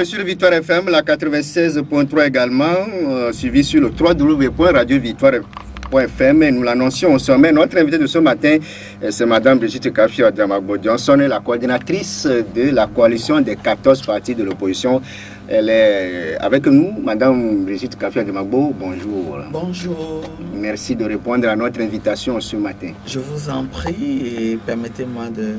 Sur Victoire FM, la 96.3 également, suivi sur le www.radiovictoire.fm. Et nous l'annoncions au sommet. Notre invité de ce matin, c'est Mme Brigitte Kaffi Adjamagbo Johnson, la coordinatrice de la coalition des 14 partis de l'opposition. Elle est avec nous, Mme Brigitte Kaffi Adjamagbo. Bonjour. Bonjour. Merci de répondre à notre invitation ce matin. Je vous en prie et permettez-moi de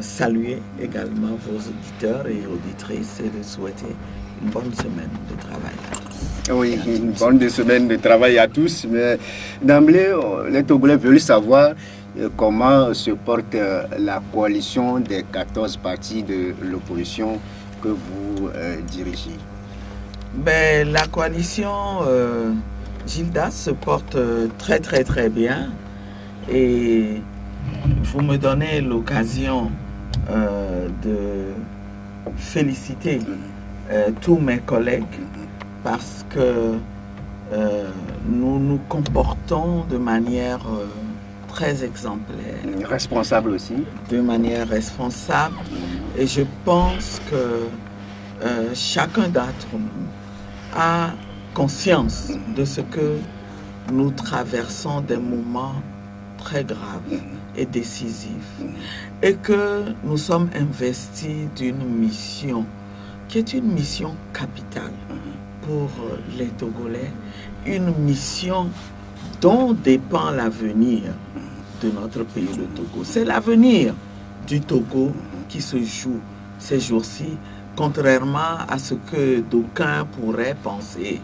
saluer également vos auditeurs et auditrices et de souhaiter une bonne semaine de travail à tous. Oui, une bonne semaine de travail à tous. Mais d'emblée, les Togolais veulent savoir comment se porte la coalition des 14 partis de l'opposition que vous dirigez. Ben, la coalition Gildas se porte très bien et vous me donnez l'occasion de féliciter tous mes collègues parce que nous nous comportons de manière très exemplaire. Responsable aussi. De manière responsable. Et je pense que chacun d'entre nous a conscience de ce que nous traversons des moments très graves et décisifs et que nous sommes investis d'une mission qui est une mission capitale pour les Togolais, une mission dont dépend l'avenir de notre pays, le Togo. C'est l'avenir du Togo qui se joue ces jours-ci, contrairement à ce que d'aucuns pourraient penser.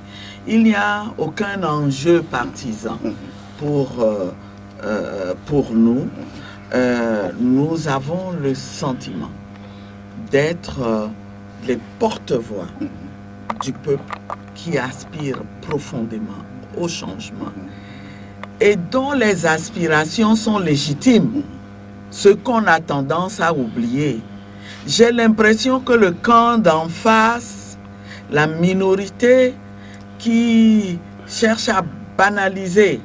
Il n'y a aucun enjeu partisan pour nous. Nous avons le sentiment d'être les porte-voix du peuple qui aspire profondément au changement et dont les aspirations sont légitimes, ce qu'on a tendance à oublier. J'ai l'impression que le camp d'en face, la minorité qui cherche à banaliser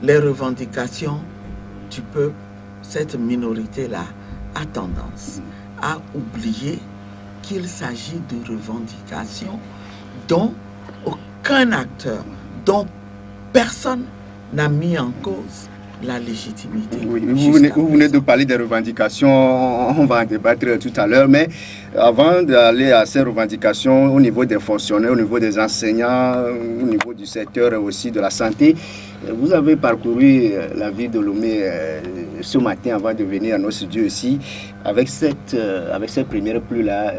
les revendications du peuple, cette minorité-là a tendance à oublier qu'il s'agit de revendications dont aucun acteur, dont personne n'a mis en cause la légitimité. Oui, vous venez de parler des revendications, on va en débattre tout à l'heure, mais avant d'aller à ces revendications au niveau des fonctionnaires, au niveau des enseignants, au niveau du secteur aussi de la santé, vous avez parcouru la ville de Lomé ce matin avant de venir à nos studios ici. Avec cette première pluie-là,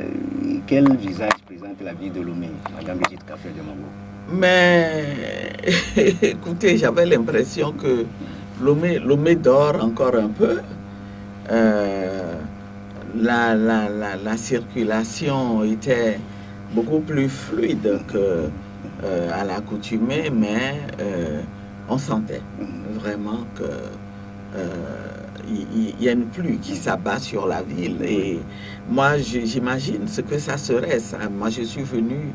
quel visage présente la ville de Lomé, Mme Brigitte Kaffi Adjamagbo? Mais écoutez, j'avais l'impression que Lomé dort encore un peu. La circulation était beaucoup plus fluide qu'à l'accoutumée, mais on sentait vraiment qu'il y a une pluie qui s'abat sur la ville. Et moi, j'imagine ce que ça serait. Moi, je suis venu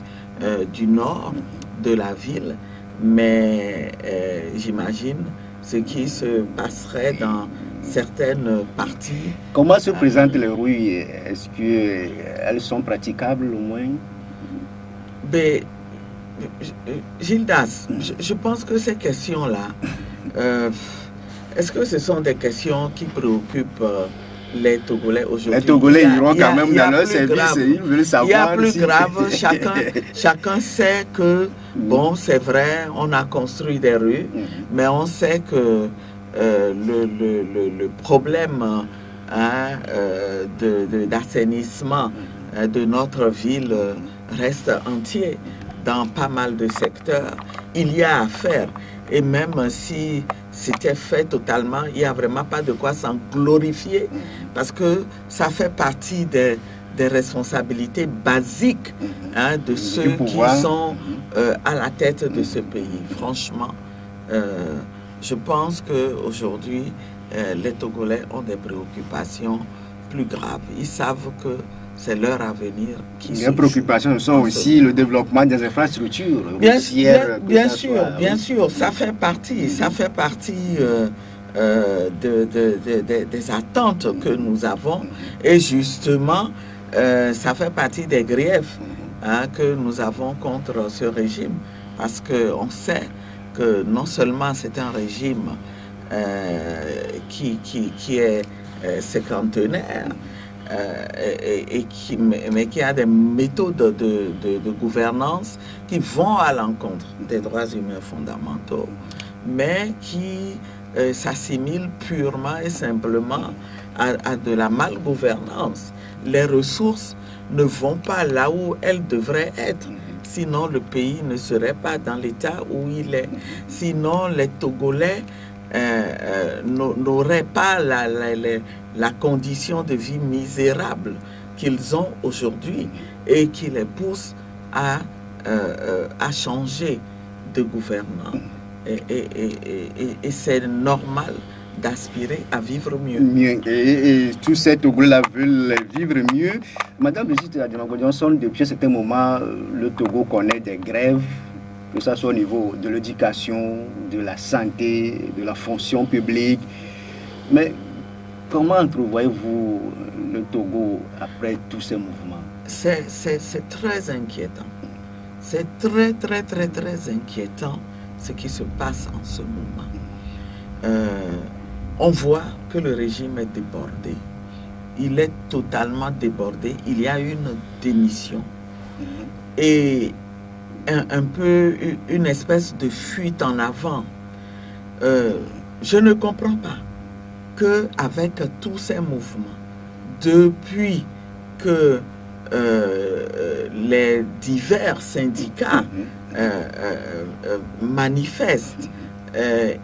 du nord de la ville, mais j'imagine ce qui se passerait dans certaines parties. Comment se présentent les rues? Est-ce qu'elles sont praticables au moins? Ben, Gildas, je pense que ces questions-là, est-ce que ce sont des questions qui préoccupent les Togolais aujourd'hui? Les Togolais iront quand même dans leur service, ils veulent savoir. Il y a plus grave, chacun sait que, bon, c'est vrai, on a construit des rues, mais on sait que le problème d'assainissement de notre ville reste entier dans pas mal de secteurs. Il y a à faire, et même si c'était fait totalement, il n'y a vraiment pas de quoi s'en glorifier, parce que ça fait partie des responsabilités basiques de ceux qui sont à la tête de ce pays. Franchement, je pense qu'aujourd'hui, les Togolais ont des préoccupations plus graves. Ils savent que c'est leur avenir qui se joue. Les préoccupations sont aussi le développement des infrastructures. Bien sûr, ça fait partie des attentes que nous avons. Et justement, ça fait partie des griefs que nous avons contre ce régime, parce qu'on sait que non seulement c'est un régime qui est cinquantenaire, mais qui a des méthodes de gouvernance qui vont à l'encontre des droits humains fondamentaux, mais qui s'assimilent purement et simplement à de la malgouvernance. Les ressources ne vont pas là où elles devraient être. Sinon, le pays ne serait pas dans l'état où il est. Sinon, les Togolais n'auraient pas la condition de vie misérable qu'ils ont aujourd'hui et qui les pousse à changer de gouvernant. Et c'est normal d'aspirer à vivre mieux. Et tous ces Togolais-là veulent vivre mieux. Madame Brigitte Adjemang-Johnson, depuis un certain moment, le Togo connaît des grèves, que ce soit au niveau de l'éducation, de la santé, de la fonction publique. Mais comment entrevoyez-vous le Togo après tous ces mouvements? C'est très inquiétant. C'est très inquiétant ce qui se passe en ce moment. On voit que le régime est débordé. Il est totalement débordé. Il y a une démission et un peu une espèce de fuite en avant. Je ne comprends pas qu'avec tous ces mouvements, depuis que les divers syndicats manifestent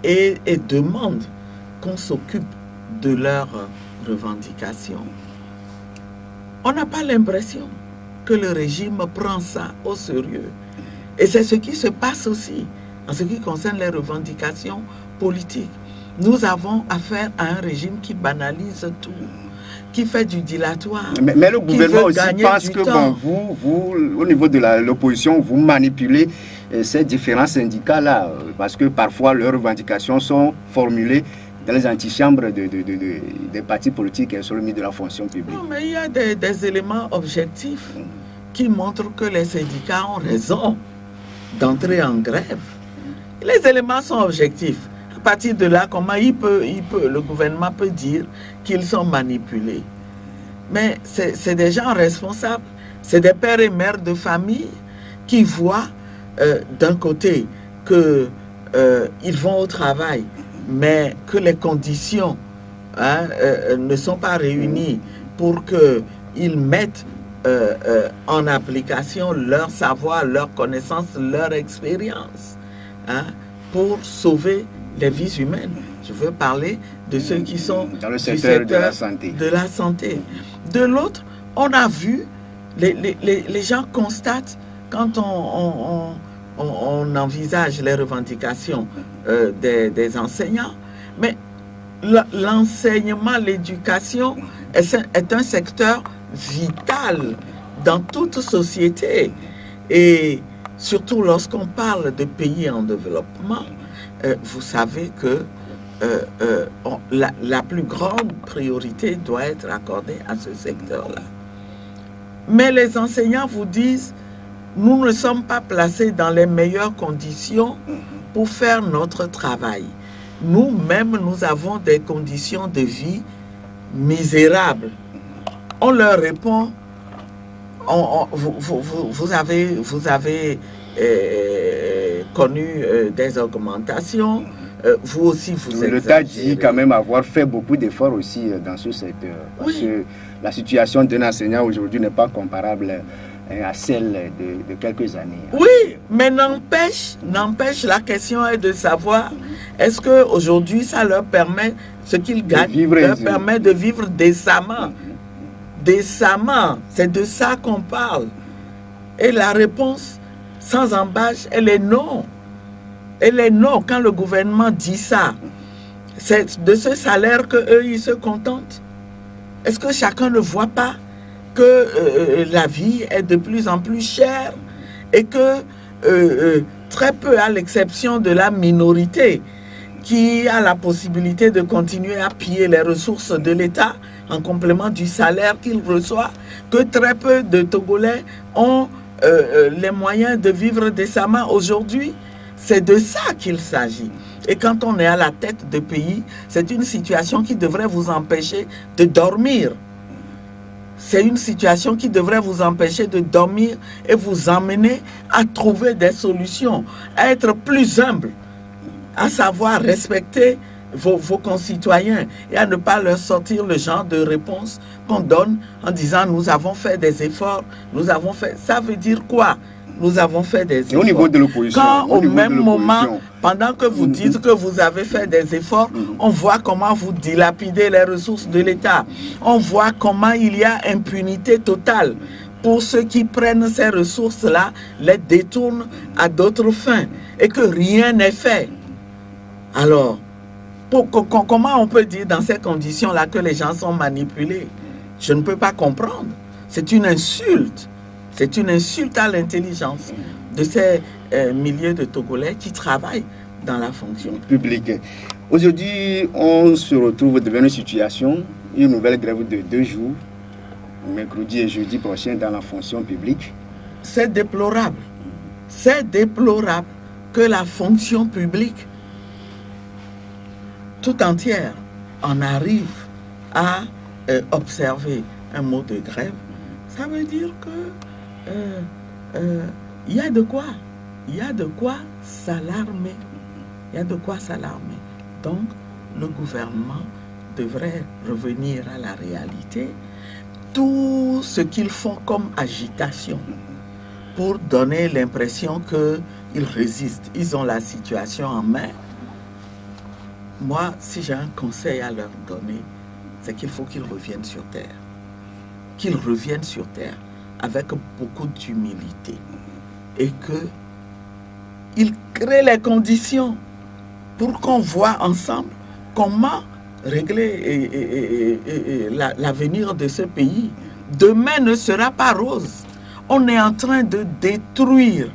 et demandent qu'on s'occupe de leurs revendications, on n'a pas l'impression que le régime prend ça au sérieux. Et c'est ce qui se passe aussi en ce qui concerne les revendications politiques. Nous avons affaire à un régime qui banalise tout, qui fait du dilatoire. Mais le gouvernement aussi pense que vous, au niveau de l'opposition, vous manipulez ces différents syndicats-là, parce que parfois leurs revendications sont formulées dans les antichambres des partis politiques et sur le milieu de la fonction publique. Non, mais il y a des éléments objectifs qui montrent que les syndicats ont raison d'entrer en grève. Les éléments sont objectifs. À partir de là, comment le gouvernement peut dire qu'ils sont manipulés? Mais c'est des gens responsables. C'est des pères et mères de famille qui voient d'un côté qu'ils vont au travail, mais que les conditions ne sont pas réunies pour qu'ils mettent en application leur savoir, leur connaissance, leur expérience pour sauver les vies humaines. Je veux parler de ceux qui sont dans le secteur de la santé. De l'autre, on a vu, les gens constatent quand on envisage les revendications des enseignants, mais l'enseignement, l'éducation est un secteur vital dans toute société. Et surtout lorsqu'on parle de pays en développement, vous savez que la plus grande priorité doit être accordée à ce secteur-là. Mais les enseignants vous disent, nous ne sommes pas placés dans les meilleures conditions pour faire notre travail. Nous-mêmes, nous avons des conditions de vie misérables. On leur répond, vous avez connu des augmentations, vous aussi vous exagérez. L'État dit quand même avoir fait beaucoup d'efforts aussi dans ce secteur. Parce que la situation d'un enseignant aujourd'hui n'est pas comparable à celle de quelques années. Oui, mais n'empêche, la question est de savoir, est-ce qu'aujourd'hui ça leur permet, ce qu'ils gagnent, leur permet de vivre décemment. Décemment, c'est de ça qu'on parle. Et la réponse, sans embâche, elle est non. Elle est non. Quand le gouvernement dit ça, c'est de ce salaire qu'eux, ils se contentent. Est-ce que chacun ne voit pas que la vie est de plus en plus chère et que très peu, à l'exception de la minorité qui a la possibilité de continuer à piller les ressources de l'État, en complément du salaire qu'il reçoit, que très peu de Togolais ont les moyens de vivre décemment aujourd'hui. C'est de ça qu'il s'agit. Et quand on est à la tête de pays, c'est une situation qui devrait vous empêcher de dormir. C'est une situation qui devrait vous empêcher de dormir et vous emmener à trouver des solutions, à être plus humble, à savoir respecter vos concitoyens et à ne pas leur sortir le genre de réponse qu'on donne en disant nous avons fait des efforts, nous avons fait... Ça veut dire quoi? Nous avons fait des efforts. Et au niveau de l'opposition, quand au même moment, pendant que vous dites que vous avez fait des efforts, on voit comment vous dilapidez les ressources de l'État. On voit comment il y a impunité totale pour ceux qui prennent ces ressources-là, les détournent à d'autres fins et que rien n'est fait. Alors, comment on peut dire dans ces conditions-là que les gens sont manipulés? Je ne peux pas comprendre. C'est une insulte. C'est une insulte à l'intelligence de ces milliers de Togolais qui travaillent dans la fonction publique. Aujourd'hui, on se retrouve devant une situation, une nouvelle grève de 2 jours, mercredi et jeudi prochain dans la fonction publique. C'est déplorable. C'est déplorable que la fonction publique tout entière en arrive à observer un mot de grève. Ça veut dire que il y a de quoi s'alarmer. Il y a de quoi s'alarmer. Donc, le gouvernement devrait revenir à la réalité. Tout ce qu'ils font comme agitation pour donner l'impression qu'ils résistent, ils ont la situation en main. Moi, si j'ai un conseil à leur donner, c'est qu'il faut qu'ils reviennent sur terre. Qu'ils reviennent sur terre avec beaucoup d'humilité et qu'ils créent les conditions pour qu'on voit ensemble comment régler l'avenir de ce pays. Demain ne sera pas rose. On est en train de détruire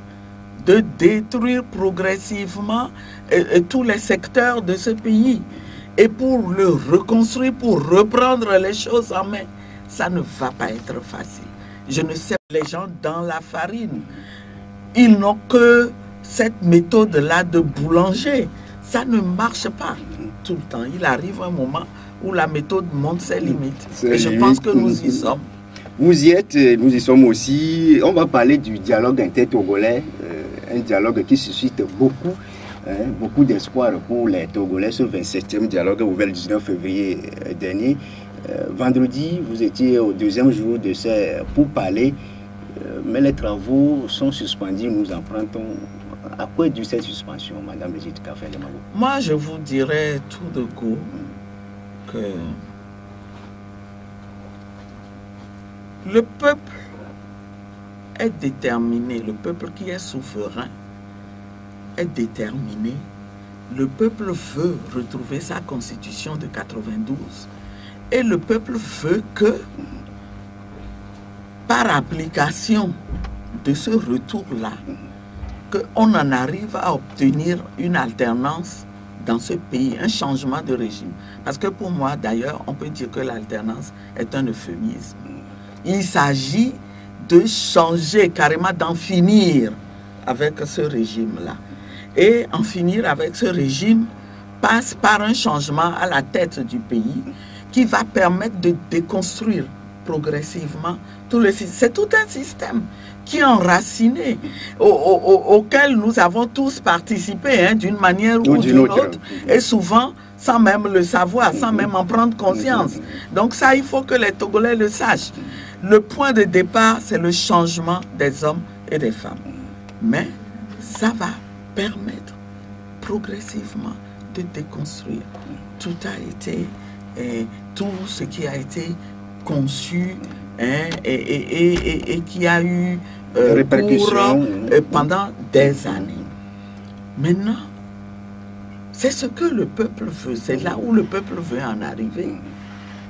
progressivement tous les secteurs de ce pays. Et pour le reconstruire, pour reprendre les choses en main, ça ne va pas être facile. Je ne sais pas, les gens dans la farine, ils n'ont que cette méthode-là de boulanger. Ça ne marche pas tout le temps. Il arrive un moment où la méthode monte ses limites. Et je pense que nous y sommes. Vous y êtes, nous y sommes aussi. On va parler du dialogue inter-togolais, un dialogue qui suscite beaucoup d'espoir pour les Togolais. Ce 27e dialogue ouvert le 19 février dernier. Vendredi, vous étiez au 2e jour de ces pourparlers, mais les travaux sont suspendus. Nous empruntons. À quoi est due cette suspension, Madame Brigitte Kafé-Lemagou? Moi, je vous dirais tout de go que le peuple est déterminé, le peuple qui est souverain est déterminé. Le peuple veut retrouver sa constitution de 92 et le peuple veut que, par application de ce retour-là, qu'on en arrive à obtenir une alternance dans ce pays, un changement de régime. Parce que pour moi, d'ailleurs, on peut dire que l'alternance est un euphémisme. Il s'agit de changer carrément, d'en finir avec ce régime-là. Et en finir avec ce régime passe par un changement à la tête du pays qui va permettre de déconstruire progressivement tout le système. C'est tout un système qui est enraciné, auquel nous avons tous participé d'une manière ou d'une autre, et souvent sans même le savoir, sans même en prendre conscience. Donc ça, il faut que les Togolais le sachent. Le point de départ, c'est le changement des hommes et des femmes. Mais ça va permettre progressivement de déconstruire. Tout a été, tout ce qui a été conçu et qui a eu cours pendant des années. Maintenant, c'est ce que le peuple veut, c'est là où le peuple veut en arriver.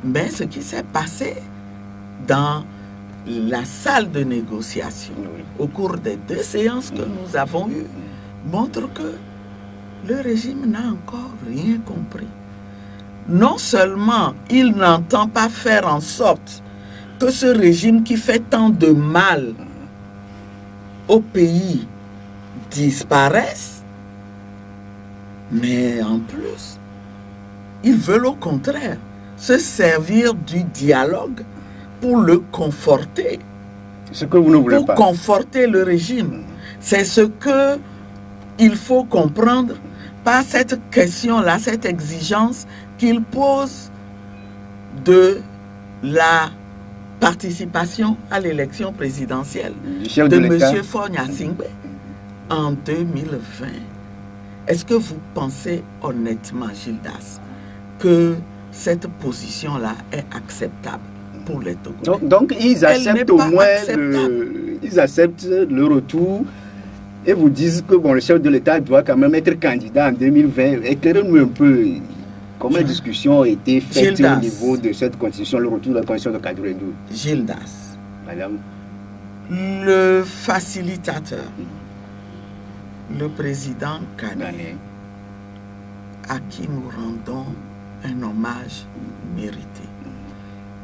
Mais ce qui s'est passé dans la salle de négociation au cours des 2 séances que nous avons eues montre que le régime n'a encore rien compris. non seulement il n'entend pas faire en sorte que ce régime qui fait tant de mal au pays disparaisse, mais en plus, ils veulent au contraire se servir du dialogue pour le conforter. Ce que vous ne voulez pas. Pour conforter le régime. C'est ce que il faut comprendre par cette question-là, cette exigence qu'il pose de la participation à l'élection présidentielle de M. Faure Gnassingbé en 2020. Est-ce que vous pensez honnêtement, Gildas, que cette position-là est acceptable pour les Togolais? Donc ils acceptent au moins ils acceptent le retour et vous disent que bon, le chef de l'État doit quand même être candidat en 2020. Éclairez-nous un peu comment la discussion a été faite Gildas, au niveau de cette constitution, le retour de la constitution de 92. Gildas, Madame, le facilitateur, le président Kane, à qui nous rendons un hommage mérité.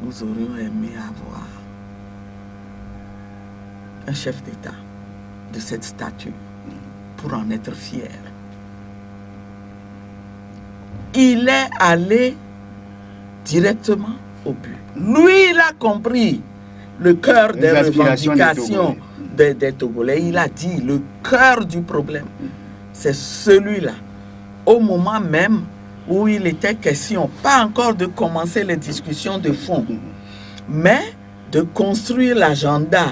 Nous aurions aimé avoir un chef d'État de cette stature pour en être fier. Il est allé directement au but. Lui, il a compris le cœur des revendications des Togolais. Il a dit le cœur du problème, c'est celui-là. Au moment même où il était question, pas encore de commencer les discussions de fond, mais de construire l'agenda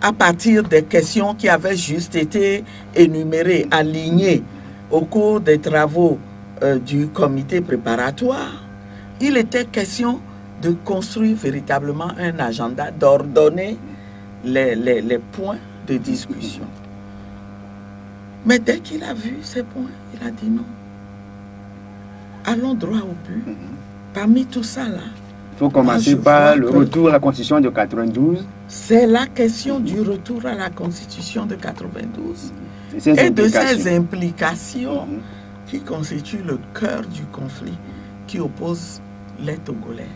à partir des questions qui avaient juste été énumérées, alignées au cours des travaux du comité préparatoire. Il était question de construire véritablement un agenda, d'ordonner les points de discussion. Mais dès qu'il a vu ces points, il a dit non. Allons droit au but. Parmi tout ça là, il faut commencer par le retour à la Constitution de 92. C'est la question du retour à la Constitution de 92 et de ces implications qui constituent le cœur du conflit qui oppose les Togolais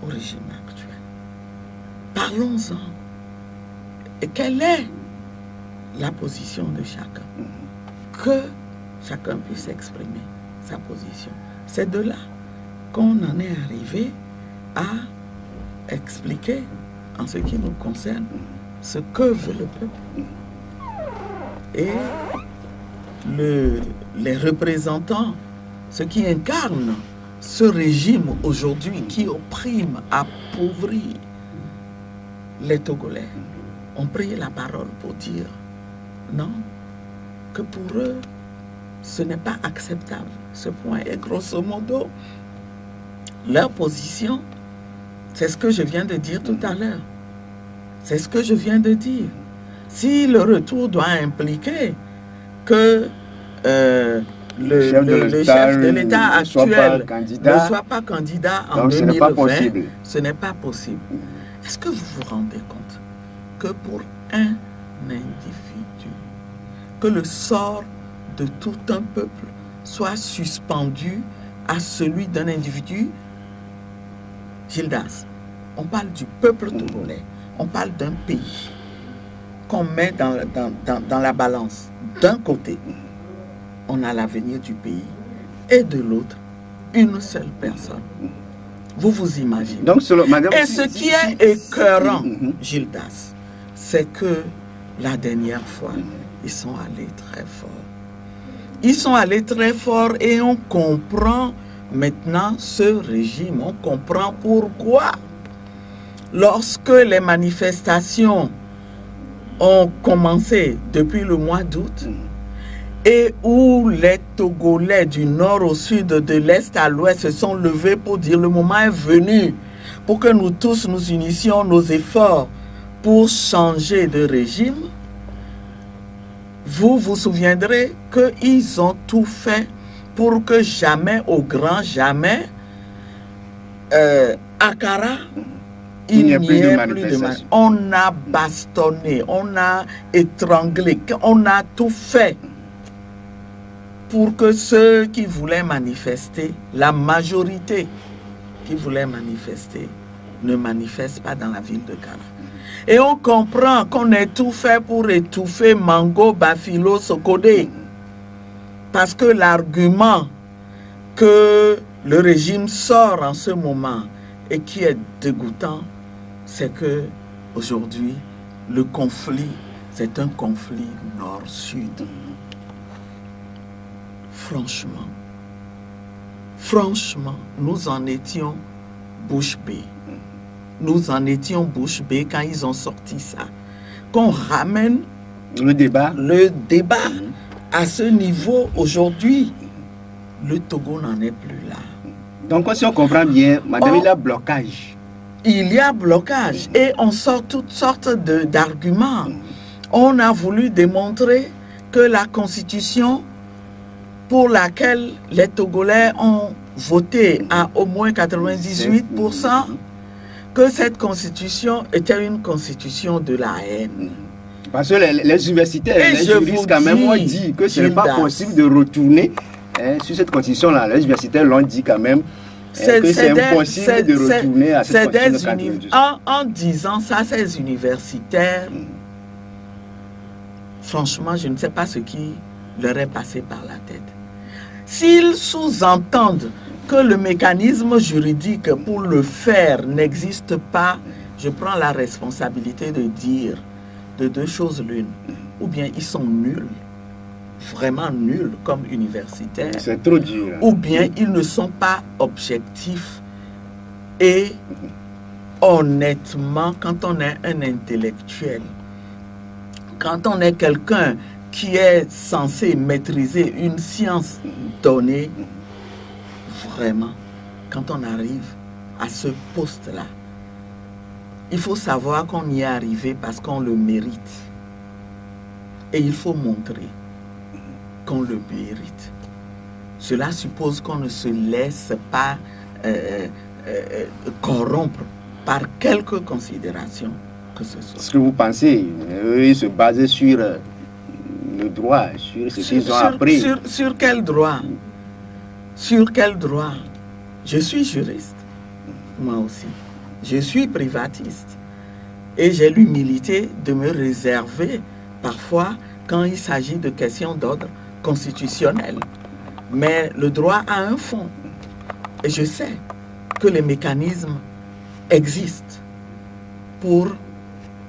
au régime actuel. Parlons-en. Et quelle est la position de chacun? Que chacun puisse exprimer sa position. C'est de là qu'on en est arrivé à expliquer, en ce qui nous concerne, ce que veut le peuple. Et les représentants, ceux qui incarnent ce régime aujourd'hui qui opprime, appauvrit les Togolais, ont pris la parole pour dire non, que pour eux, ce n'est pas acceptable, ce point. Et grosso modo, leur position, c'est ce que je viens de dire tout à l'heure. C'est ce que je viens de dire. Si le retour doit impliquer que le chef de l'État actuel ne soit pas candidat en 2020, ce n'est pas possible. Est-ce que vous vous rendez compte que pour un individu, que le sort de tout un peuple soit suspendu à celui d'un individu? Gildas, on parle du peuple togolais, on parle d'un pays qu'on met dans la balance. D'un côté, on a l'avenir du pays et de l'autre, une seule personne. Vous vous imaginez. Donc, madame, et ce qui est écœurant, Gildas, c'est que la dernière fois, ils sont allés très fort. Ils sont allés très fort et on comprend maintenant ce régime. On comprend pourquoi. Lorsque les manifestations ont commencé depuis le mois d'août et où les Togolais du nord au sud, de l'est à l'ouest se sont levés pour dire le moment est venu pour que nous tous nous unissions nos efforts pour changer de régime, vous vous souviendrez qu'ils ont tout fait pour que jamais, au grand jamais, à Kara, il n'y ait plus de manifestation. On a bastonné, on a étranglé, on a tout fait pour que ceux qui voulaient manifester, la majorité qui voulait manifester, ne manifeste pas dans la ville de Kara. Et on comprend qu'on ait tout fait pour étouffer Mango, Bafilo, Sokodé. Parce que l'argument que le régime sort en ce moment et qui est dégoûtant, c'est que aujourd'hui, le conflit, c'est un conflit nord-sud. Franchement, nous en étions bouche bée. Nous en étions bouche bée quand ils ont sorti ça. Qu'on ramène le débat à ce niveau aujourd'hui, le Togo n'en est plus là. Donc, si on comprend bien, madame, il y a blocage. Il y a blocage et on sort toutes sortes d'arguments. On a voulu démontrer que la constitution pour laquelle les Togolais ont voté à au moins 98%, que cette constitution était une constitution de la haine. Parce que les universitaires, les juristes quand même ont dit que ce n'est pas possible de retourner sur cette constitution-là. Les universitaires l'ont dit quand même que c'est impossible de retourner à cette constitution de 92. En disant ça, ces universitaires, franchement, je ne sais pas ce qui leur est passé par la tête. S'ils sous-entendent que le mécanisme juridique pour le faire n'existe pas, je prends la responsabilité de dire de deux choses l'une. Ou bien ils sont nuls, vraiment nuls comme universitaires. C'est trop dur. Ou bien ils ne sont pas objectifs. Et honnêtement, quand on est un intellectuel, quand on est quelqu'un qui est censé maîtriser une science donnée, vraiment, quand on arrive à ce poste-là, il faut savoir qu'on y est arrivé parce qu'on le mérite. Et il faut montrer qu'on le mérite. Cela suppose qu'on ne se laisse pas corrompre par quelque considération que ce soit. Ce que vous pensez, ils se basaient sur le droit, sur ce qu'ils ont appris. Sur quel droit? Sur quel droit? Je suis juriste, moi aussi. Je suis privatiste. Et j'ai l'humilité de me réserver parfois quand il s'agit de questions d'ordre constitutionnel. Mais le droit a un fond. Et je sais que les mécanismes existent pour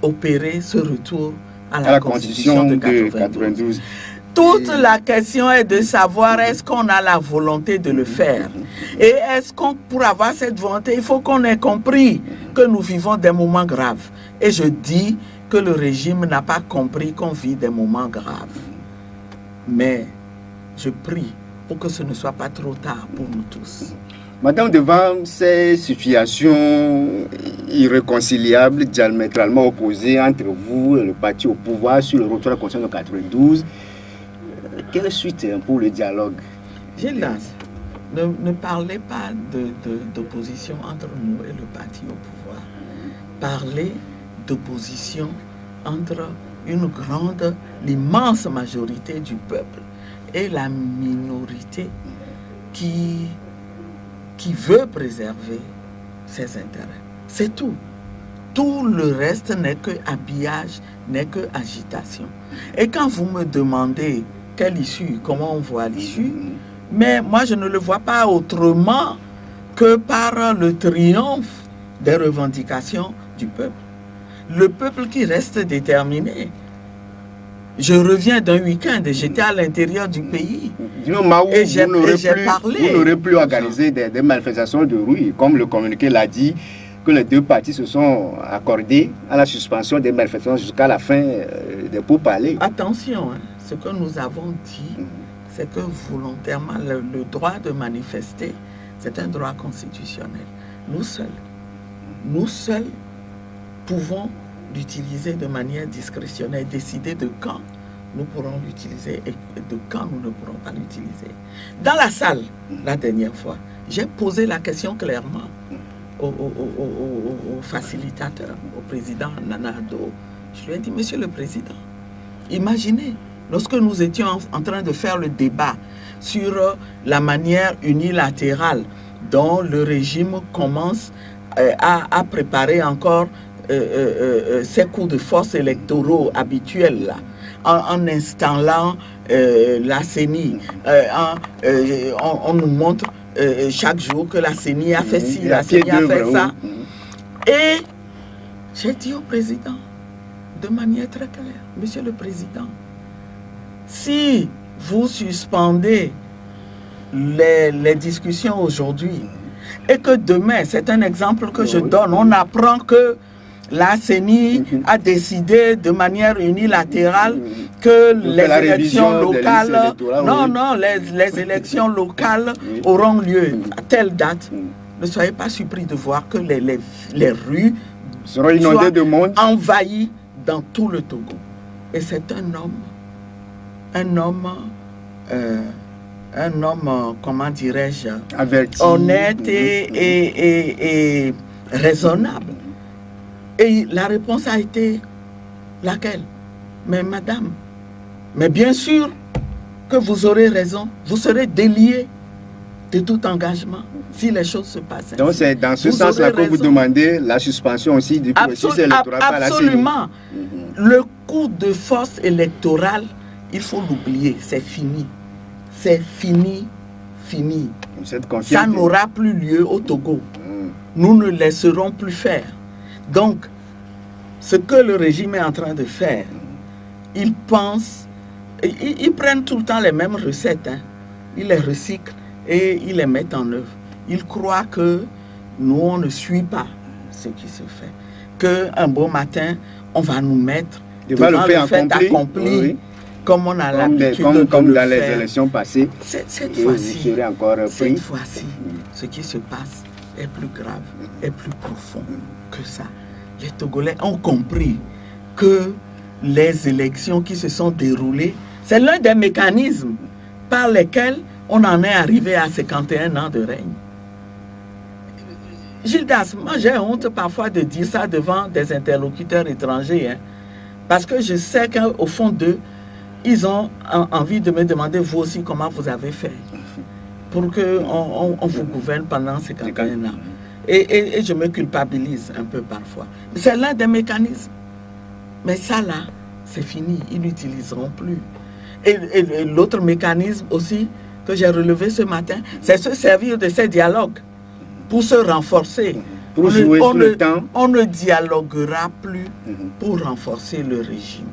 opérer ce retour à la Constitution de 92. Toute la question est de savoir est-ce qu'on a la volonté de le faire. Et est-ce qu'on, pour avoir cette volonté, il faut qu'on ait compris que nous vivons des moments graves. Et je dis que le régime n'a pas compris qu'on vit des moments graves. Mais je prie pour que ce ne soit pas trop tard pour nous tous. Madame, devant ces situations irréconciliables, diamétralement opposées entre vous et le parti au pouvoir sur le retour à la Constitution de 92, quelle suite pour le dialogue? Gildas, ne parlez pas d'opposition entre nous et le parti au pouvoir. Parlez d'opposition entre l'immense majorité du peuple et la minorité qui veut préserver ses intérêts. C'est tout. Tout le reste n'est que habillage, n'est que agitation. Et quand vous me demandez quelle issue, comment on voit l'issue, mais moi je ne le vois pas autrement que par le triomphe des revendications du peuple. Le peuple qui reste déterminé. Je reviens d'un week-end et j'étais à l'intérieur du pays. Et j'ai parlé. Vous n'aurez plus organisé des manifestations de rue, comme le communiqué l'a dit, que les deux partis se sont accordés à la suspension des manifestations jusqu'à la fin des pourparlers. Attention, hein, ce que nous avons dit, c'est que volontairement, le droit de manifester, c'est un droit constitutionnel. Nous seuls pouvons l'utiliser de manière discrétionnaire, décider de quand nous pourrons l'utiliser et de quand nous ne pourrons pas l'utiliser. Dans la salle, la dernière fois, j'ai posé la question clairement au facilitateur, au président Nana Ado. Je lui ai dit, Monsieur le Président, imaginez lorsque nous étions en train de faire le débat sur la manière unilatérale dont le régime commence à préparer encore ces coups de force électoraux habituels là, en installant la CENI. On nous montre chaque jour que la CENI a fait ci, la CENI a fait ça. Et j'ai dit au président, de manière très claire, Monsieur le Président, si vous suspendez les discussions aujourd'hui et que demain, c'est un exemple que je donne, on apprend que la CENI a décidé de manière unilatérale que les élections locales, les élections locales auront lieu à telle date. Ne soyez pas surpris de voir que les rues seront inondées de monde, envahies dans tout le Togo. Et c'est un homme, comment dirais-je, honnête et raisonnable. Et la réponse a été laquelle? Mais madame, mais bien sûr que vous aurez raison, vous serez délié de tout engagement si les choses se passent. Donc c'est dans ce sens-là que vous demandez la suspension aussi du processus électoral par la CENI. Absolument. Le coup de force électoral, il faut l'oublier, c'est fini. C'est fini. Ça n'aura plus lieu au Togo. Nous ne laisserons plus faire. Donc, ce que le régime est en train de faire, ils pensent, ils prennent tout le temps les mêmes recettes, hein. Ils les recyclent et ils les mettent en œuvre. Ils croient que nous, on ne suit pas ce qui se fait. Qu'un beau matin, on va nous mettre devant le fait accompli, oui, comme on a l'habitude de comme le dans les faire. élections passées. Cette fois-ci, cette fois-ci, ce qui se passe est plus grave, est plus profond que ça. Les Togolais ont compris que les élections qui se sont déroulées, c'est l'un des mécanismes par lesquels on en est arrivé à 51 ans de règne. Gildas, moi j'ai honte parfois de dire ça devant des interlocuteurs étrangers, hein, parce que je sais qu'au fond d'eux, ils ont envie de me demander vous aussi comment vous avez fait pour qu'on vous gouverne pendant 51 ans. Et je me culpabilise un peu parfois. C'est l'un des mécanismes. Mais ça là, c'est fini, ils n'utiliseront plus. Et l'autre mécanisme aussi que j'ai relevé ce matin, c'est se servir de ces dialogues pour se renforcer. Pour jouer sur le temps. On ne dialoguera plus pour renforcer le régime.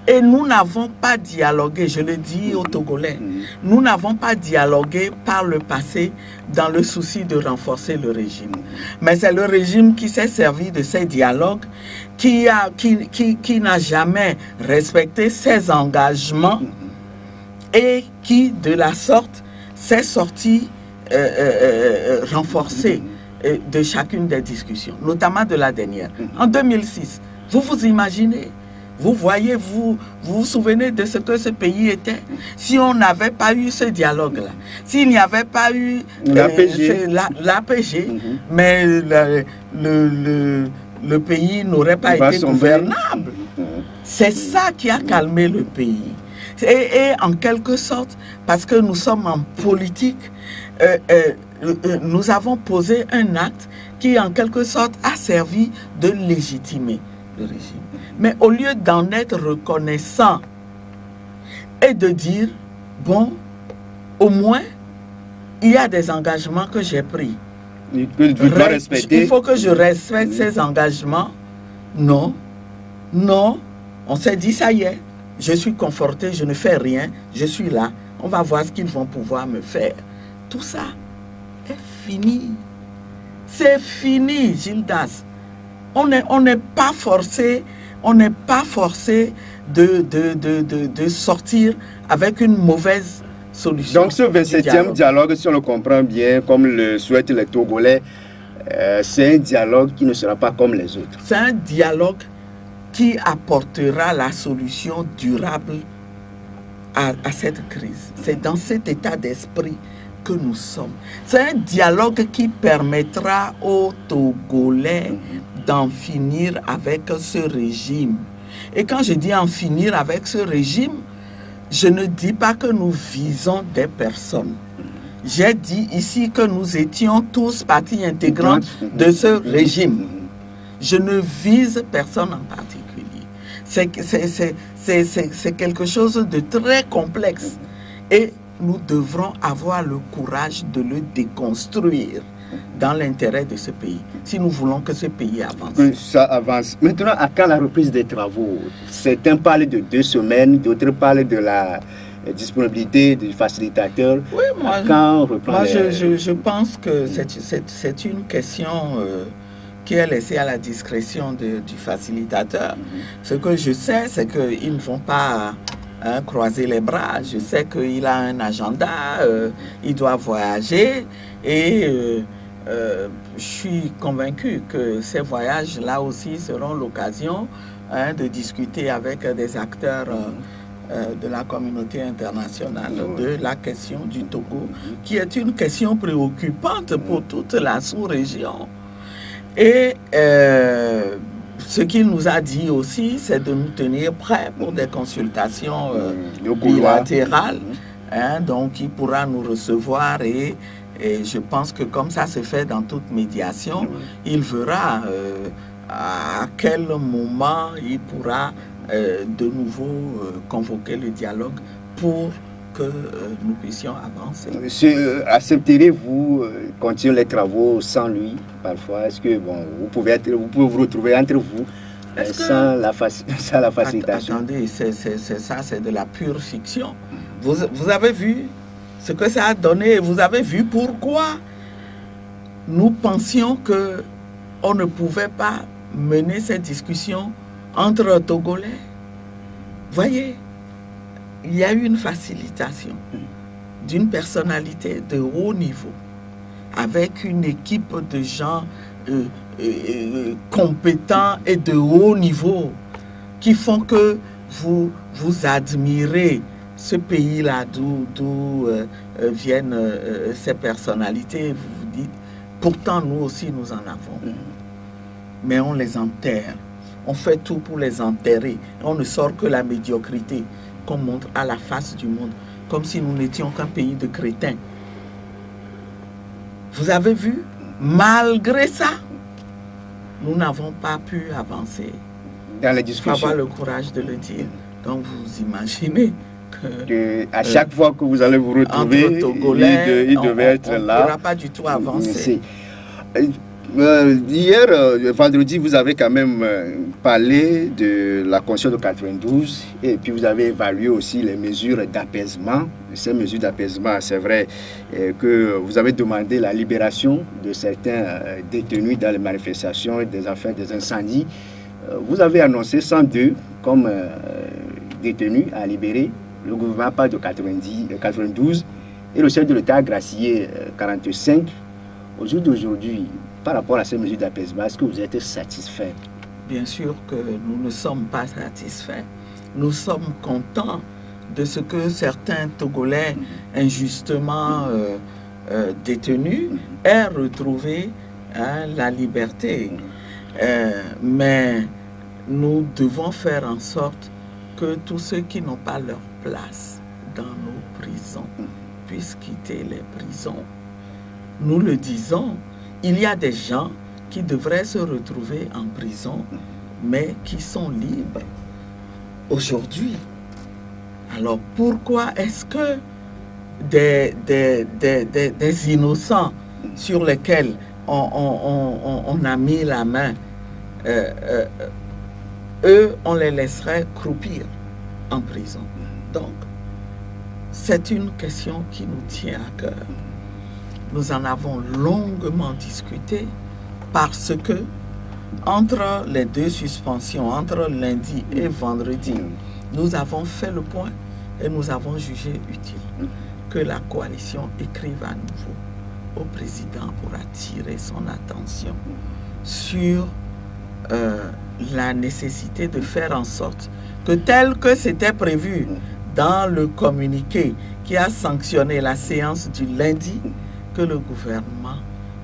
Et nous n'avons pas dialogué, je le dis aux Togolais, nous n'avons pas dialogué par le passé dans le souci de renforcer le régime. Mais c'est le régime qui s'est servi de ces dialogues, qui n'a jamais respecté ses engagements et qui, de la sorte, s'est sorti renforcé de chacune des discussions, notamment de la dernière. En 2006, vous vous imaginez, vous voyez, vous vous souvenez de ce que ce pays était si on n'avait pas eu ce dialogue-là, s'il n'y avait pas eu l'APG, mais le pays n'aurait pas été gouvernable. C'est ça qui a calmé le pays. Et en quelque sorte, parce que nous sommes en politique, nous avons posé un acte qui en quelque sorte a servi de légitimer le régime. Mais au lieu d'en être reconnaissant et de dire, bon, au moins, il y a des engagements que j'ai pris. Il faut que je respecte ces engagements. Non, on s'est dit, ça y est, je suis conforté, je ne fais rien, je suis là, on va voir ce qu'ils vont pouvoir me faire. Tout ça est fini. C'est fini, Gildas. On n'est pas forcé, de sortir avec une mauvaise solution. Donc ce 27e dialogue, si on le comprend bien, comme le souhaitent les Togolais, c'est un dialogue qui ne sera pas comme les autres. C'est un dialogue qui apportera la solution durable à cette crise. C'est dans cet état d'esprit que nous sommes. C'est un dialogue qui permettra aux Togolais d'en finir avec ce régime. Et quand je dis en finir avec ce régime, je ne dis pas que nous visons des personnes. J'ai dit ici que nous étions tous partie intégrante de ce régime. Je ne vise personne en particulier. C'est quelque chose de très complexe. Et nous devrons avoir le courage de le déconstruire dans l'intérêt de ce pays, si nous voulons que ce pays avance. Que ça avance. Maintenant, à quand la reprise des travaux? Certains parlent de 2 semaines, d'autres parlent de la disponibilité du facilitateur. Oui, moi, je pense que c'est une question qui est laissée à la discrétion du facilitateur. Ce que je sais, c'est qu'ils ne vont pas croiser les bras. Je sais qu'il a un agenda, il doit voyager et je suis convaincu que ces voyages-là aussi seront l'occasion de discuter avec des acteurs de la communauté internationale de la question du Togo, qui est une question préoccupante pour toute la sous-région. Et ce qu'il nous a dit aussi, c'est de nous tenir prêts pour des consultations bilatérales. Donc, il pourra nous recevoir et je pense que comme ça se fait dans toute médiation, il verra à quel moment il pourra de nouveau convoquer le dialogue pour que nous puissions avancer. Accepterez-vous continuer les travaux sans lui parfois? Est-ce que vous pouvez vous retrouver entre vous sans la facilitation? Attendez, c'est de la pure fiction. Vous avez vu ce que ça a donné, vous avez vu pourquoi nous pensions qu'on ne pouvait pas mener cette discussion entre Togolais. Voyez, il y a eu une facilitation d'une personnalité de haut niveau, avec une équipe de gens compétents et de haut niveau, qui font que vous admirez ce pays-là, d'où viennent ces personnalités. Vous vous dites, pourtant nous aussi nous en avons. Mais on les enterre. On fait tout pour les enterrer. On ne sort que la médiocrité qu'on montre à la face du monde, comme si nous n'étions qu'un pays de crétins. Vous avez vu, malgré ça, nous n'avons pas pu avancer. Dans les discussions. Il faut avoir le courage de le dire. Donc vous imaginez que à chaque fois que vous allez vous retrouver, Togolais, il devait être là. On ne pourra pas du tout avancer. Hier, vendredi, vous avez quand même parlé de la Constitution de 92 et puis vous avez évalué aussi les mesures d'apaisement. Ces mesures d'apaisement, c'est vrai que vous avez demandé la libération de certains détenus dans les manifestations, des affaires, des incendies. Vous avez annoncé 102 comme détenus à libérer. Le gouvernement parle de 92 et le chef de l'État a gracié 45. Au jour d'aujourd'hui, par rapport à ces mesures d'apaisement, est-ce que vous êtes satisfait? Bien sûr que nous ne sommes pas satisfaits. Nous sommes contents de ce que certains Togolais injustement détenus aient retrouvé la liberté. Mais nous devons faire en sorte que tous ceux qui n'ont pas leur place dans nos prisons puissent quitter les prisons. Nous le disons, il y a des gens qui devraient se retrouver en prison, mais qui sont libres aujourd'hui. Alors pourquoi est-ce que des innocents sur lesquels on a mis la main, eux, on les laisserait croupir en prison? Donc, c'est une question qui nous tient à cœur. Nous en avons longuement discuté parce que entre les deux suspensions, entre lundi et vendredi, nous avons fait le point et nous avons jugé utile que la coalition écrive à nouveau au président pour attirer son attention sur la nécessité de faire en sorte que tel que c'était prévu dans le communiqué qui a sanctionné la séance du lundi, que le gouvernement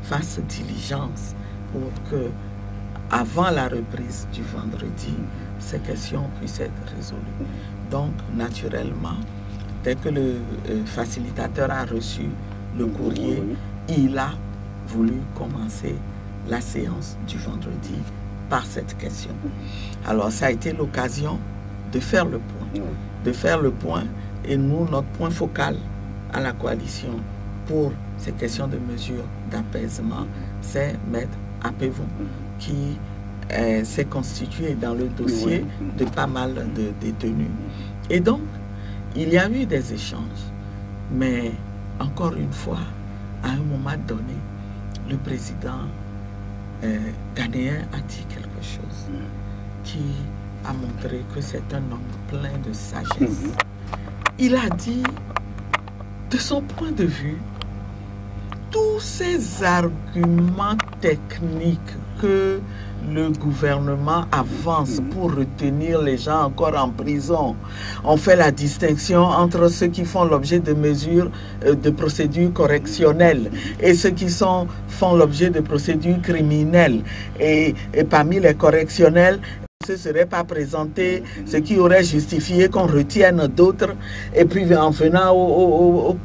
fasse diligence pour que, avant la reprise du vendredi, ces questions puissent être résolues. Donc, naturellement, dès que le facilitateur a reçu le courrier, il a voulu commencer la séance du vendredi par cette question. Alors, ça a été l'occasion de faire le point. De faire le point, et nous, notre point focal à la coalition pour ces questions de mesures d'apaisement, c'est Maître Apevon, qui s'est constitué dans le dossier de pas mal de détenus. Et donc, il y a eu des échanges, mais encore une fois, à un moment donné, le président ghanéen a dit quelque chose qui a montré que c'est un homme plein de sagesse. Il a dit, de son point de vue, tous ces arguments techniques que le gouvernement avance pour retenir les gens encore en prison. On fait la distinction entre ceux qui font l'objet de mesures de procédures correctionnelles et ceux qui font l'objet de procédures criminelles. Et parmi les correctionnels, ce ne serait pas présenté ce qui aurait justifié qu'on retienne d'autres, et puis en venant aux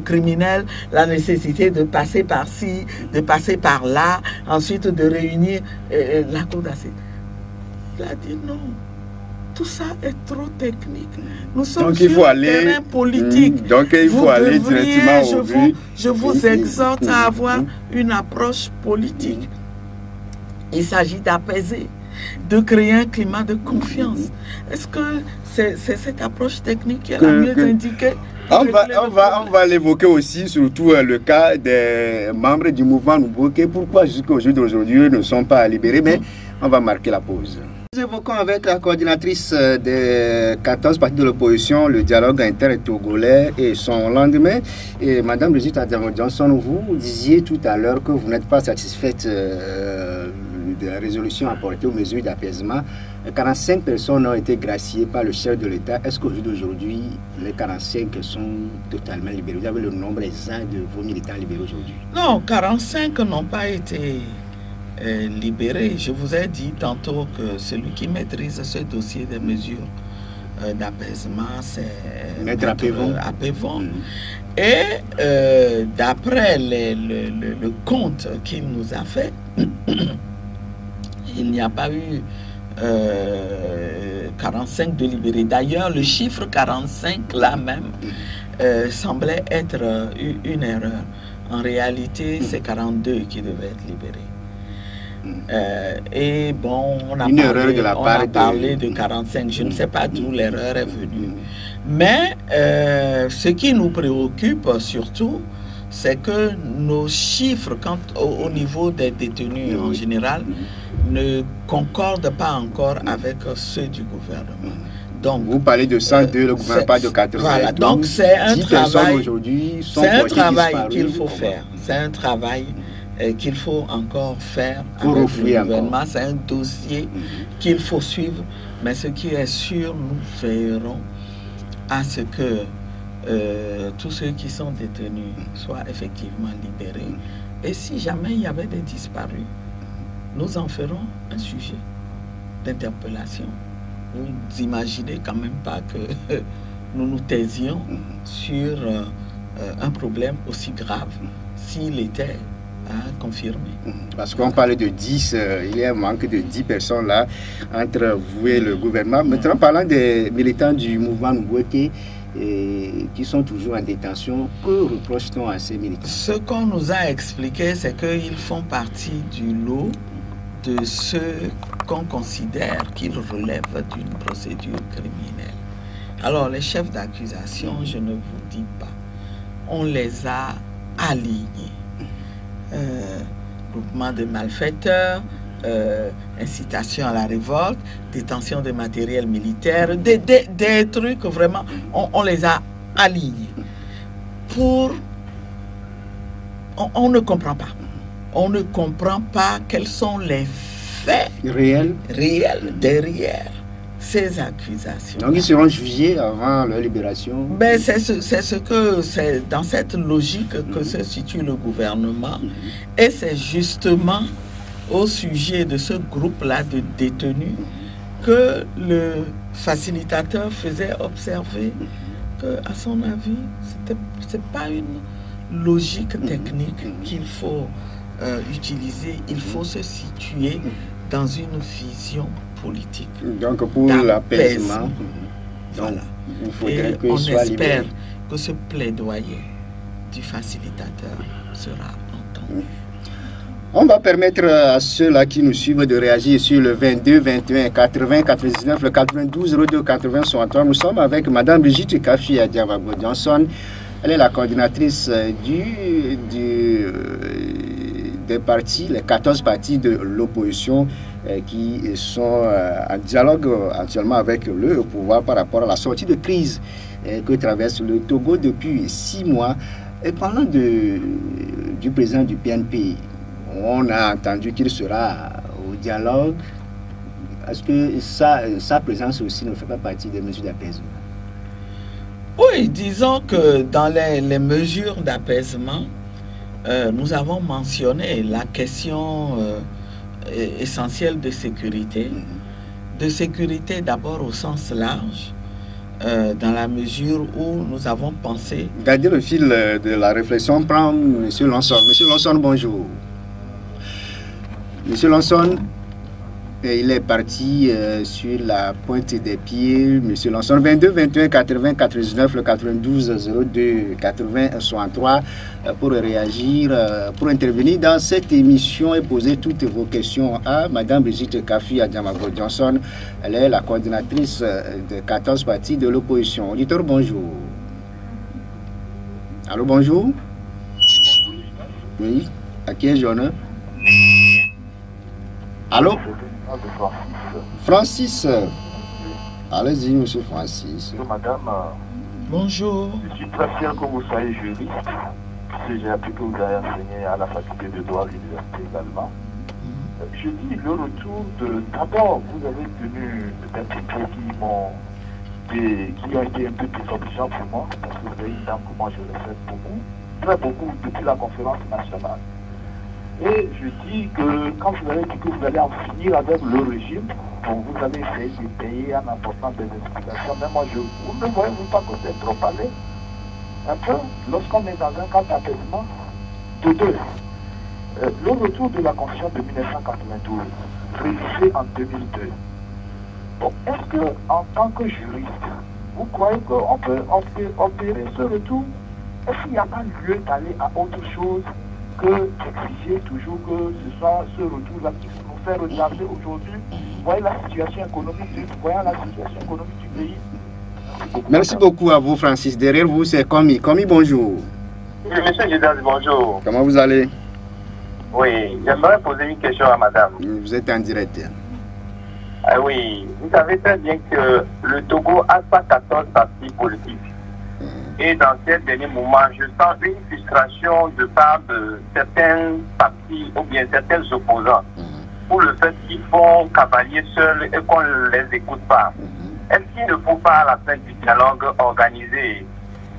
criminels, la nécessité de passer par-ci, de passer par-là, ensuite de réunir la cour d'assises. Il a dit non, tout ça est trop technique. Nous sommes sur un terrain politique. Donc il faut aller directement au but. Je vous exhorte à avoir une approche politique. Il s'agit d'apaiser, de créer un climat de confiance. Est-ce que c'est cette approche technique qui est la mieux indiquée? On va l'évoquer aussi, surtout le cas des membres du mouvement Nuboké. Pourquoi jusqu'au jour d'aujourd'hui ne sont pas libérés? Mais on va marquer la pause. Nous évoquons avec la coordinatrice des 14 partis de l'opposition le dialogue inter-togolais et son lendemain. Et Madame Brigitte Adjamon-Johnson, vous disiez tout à l'heure que vous n'êtes pas satisfaite de la résolution apportée aux mesures d'apaisement. 45 personnes ont été graciées par le chef de l'État. Est-ce qu'au jour d'aujourd'hui, les 45 sont totalement libérés? Vous avez le nombre exact de vos militants libérés aujourd'hui? Non, 45 n'ont pas été libérés. Je vous ai dit tantôt que celui qui maîtrise ce dossier des mesures d'apaisement, c'est Maître Apevon. Et d'après le compte qu'il nous a fait, il n'y a pas eu 45 de libérés. D'ailleurs, le chiffre 45 là même semblait être une erreur. En réalité, c'est 42 qui devaient être libérés. Et bon, on a parlé de 45. Je ne sais pas d'où l'erreur est venue. Mais ce qui nous préoccupe surtout, c'est que nos chiffres au niveau des détenus en général ne concordent pas encore avec ceux du gouvernement. Donc, vous parlez de 102, le gouvernement parle de 80. Voilà, donc c'est un travail qu'il faut faire. C'est un travail qu'il faut encore faire avec le gouvernement. C'est un dossier qu'il faut suivre. Mais ce qui est sûr, nous veillerons à ce que tous ceux qui sont détenus soient effectivement libérés. Et si jamais il y avait des disparus, nous en ferons un sujet d'interpellation. Vous imaginez quand même pas que nous nous taisions sur un problème aussi grave s'il était confirmé. Parce qu'on parlait de 10, il y a un manque de 10 personnes là entre vous et le gouvernement. Maintenant, parlant des militants du mouvement Nuboké qui sont toujours en détention, que reproche-t-on à ces militants? Ce qu'on nous a expliqué, c'est qu'ils font partie du lot de ceux qu'on considère qu'ils relèvent d'une procédure criminelle. Alors, les chefs d'accusation, je ne vous dis pas, on les a alignés. Groupement de malfaiteurs, incitation à la révolte, détention de matériel militaire, des trucs vraiment, on les a alignés. On ne comprend pas. On ne comprend pas quels sont les faits réels derrière ces accusations. Donc ils seront jugés avant leur libération. Ben, c'est dans cette logique que se situe le gouvernement. Et c'est justement au sujet de ce groupe-là de détenus que le facilitateur faisait observer que, à son avis, c'est pas une logique technique qu'il faut utiliser. Il faut se situer dans une vision politique. Donc pour l'apaisement, voilà. Il faudrait et qu'il on soit espère libéré. que ce plaidoyer du facilitateur sera entendu. On va permettre à ceux-là qui nous suivent de réagir sur le 22, 21, 80, 99, le 92, 02, 80, 63. Nous sommes avec Mme Brigitte Kafi Adiamago Johnson. Elle est la coordinatrice des partis, les 14 partis de l'opposition qui sont en dialogue actuellement avec le pouvoir par rapport à la sortie de crise que traverse le Togo depuis 6 mois. Et parlant du président du PNP, on a entendu qu'il sera au dialogue. Est-ce que sa présence aussi ne fait pas partie des mesures d'apaisement? Oui, disons que dans les mesures d'apaisement, nous avons mentionné la question essentielle de sécurité. De sécurité d'abord au sens large, dans la mesure où nous avons pensé... Gardez le fil de la réflexion, prend M. Lonson. M. Lonson, bonjour. M. Lonson, il est parti sur la pointe des pieds. M. Lonson, 22, 21, 80, 99, le 92, 02, 80, 63, pour réagir, pour intervenir dans cette émission et poser toutes vos questions à Mme Brigitte Kafi Adiamago Johnson. Elle est la coordinatrice de 14 partis de l'opposition. Auditeur, bonjour. Allô, bonjour. Oui, à qui est-je honneur? Allô? Francis. Allez-y, monsieur Francis. Bonjour, madame. Bonjour. Je suis très fier que vous soyez juriste. Parce que j'ai appris que vous avez enseigné à la faculté de droit à l'université également. Je dis le retour de... D'abord, vous avez tenu des propos qui ont été un peu désobligeants pour moi, parce que vous avez une dame que moi je respecte beaucoup, très beaucoup, depuis la conférence nationale. Et je dis que quand vous avez dit que vous allez en finir avec le régime, bon, vous avez essayé de payer en apportant des explications, mais moi, vous ne voyez pas que c'est trop parler. Un peu, lorsqu'on est dans un cadre d'apaisement, de deux. Le retour de la Constitution de 1992, révisé en 2002. Bon, est-ce que, en tant que juriste, vous croyez qu'on peut opérer ce retour? Est-ce qu'il n'y a pas lieu d'aller à autre chose que d'exiger toujours que ce soit ce retour-là qui nous fait regarder aujourd'hui? Voyez la situation économique du pays. Merci beaucoup à vous, Francis. Derrière vous, c'est Komi. Komi, bonjour. Oui, monsieur Gidas, bonjour. Comment vous allez? Oui, j'aimerais poser une question à madame. Vous êtes en direct. Ah oui, vous savez très bien que le Togo a pas 14 partis politiques. Et dans ces derniers moments, je sens une frustration de part de certains partis ou bien certains opposants pour le fait qu'ils font cavalier seuls et qu'on ne les écoute pas. Est-ce qu'il ne faut pas, à la fin du dialogue, organiser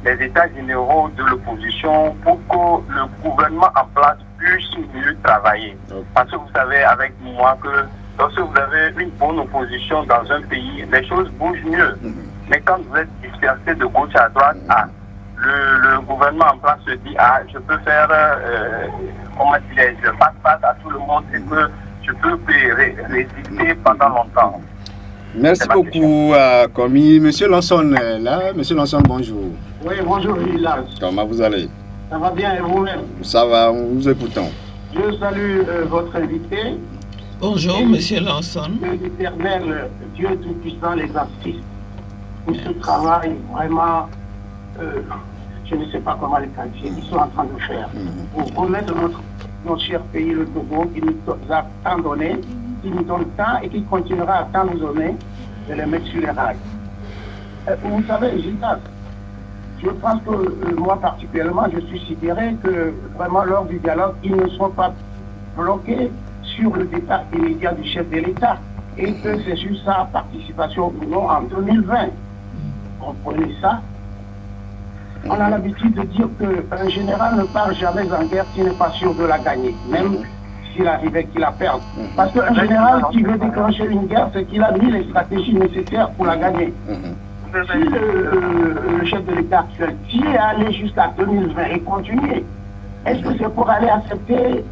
les états généraux de l'opposition pour que le gouvernement en place puisse mieux travailler? Parce que vous savez avec moi que lorsque vous avez une bonne opposition dans un pays, les choses bougent mieux. Mais quand vous êtes dispersé de gauche à droite, le gouvernement en place se dit, je peux faire, je passe à tout le monde et que je peux résister pendant longtemps. Merci beaucoup, Komi. Monsieur Lonson est là. Monsieur Lonson, bonjour. Oui, bonjour, Village. Comment vous allez? Ça va bien et vous-même? Ça va, nous vous écoutons. Je salue votre invité. Bonjour, monsieur Lonson. L'Éternel, Dieu Tout-Puissant, les assiste pour ce travail vraiment, je ne sais pas comment les qualifier, ils sont en train de faire pour remettre notre cher pays, le Togo, qui nous a tant donné, qui nous donne tant et qui continuera à tant nous donner, de les mettre sur les rails. Vous savez, Gildas, je pense que moi particulièrement, je suis sidéré que vraiment lors du dialogue, ils ne sont pas bloqués sur le départ immédiat du chef de l'État et que c'est sur sa participation ou non en 2020. Comprenez ça? On a l'habitude de dire qu'un général ne part jamais en guerre s'il n'est pas sûr de la gagner, même s'il arrivait qu'il la perde. Parce qu'un général qui veut déclencher une guerre, c'est qu'il a mis les stratégies nécessaires pour la gagner. Si le chef de l'État actuel qui est allé jusqu'à 2020 et continuer, est-ce que c'est pour aller accepter,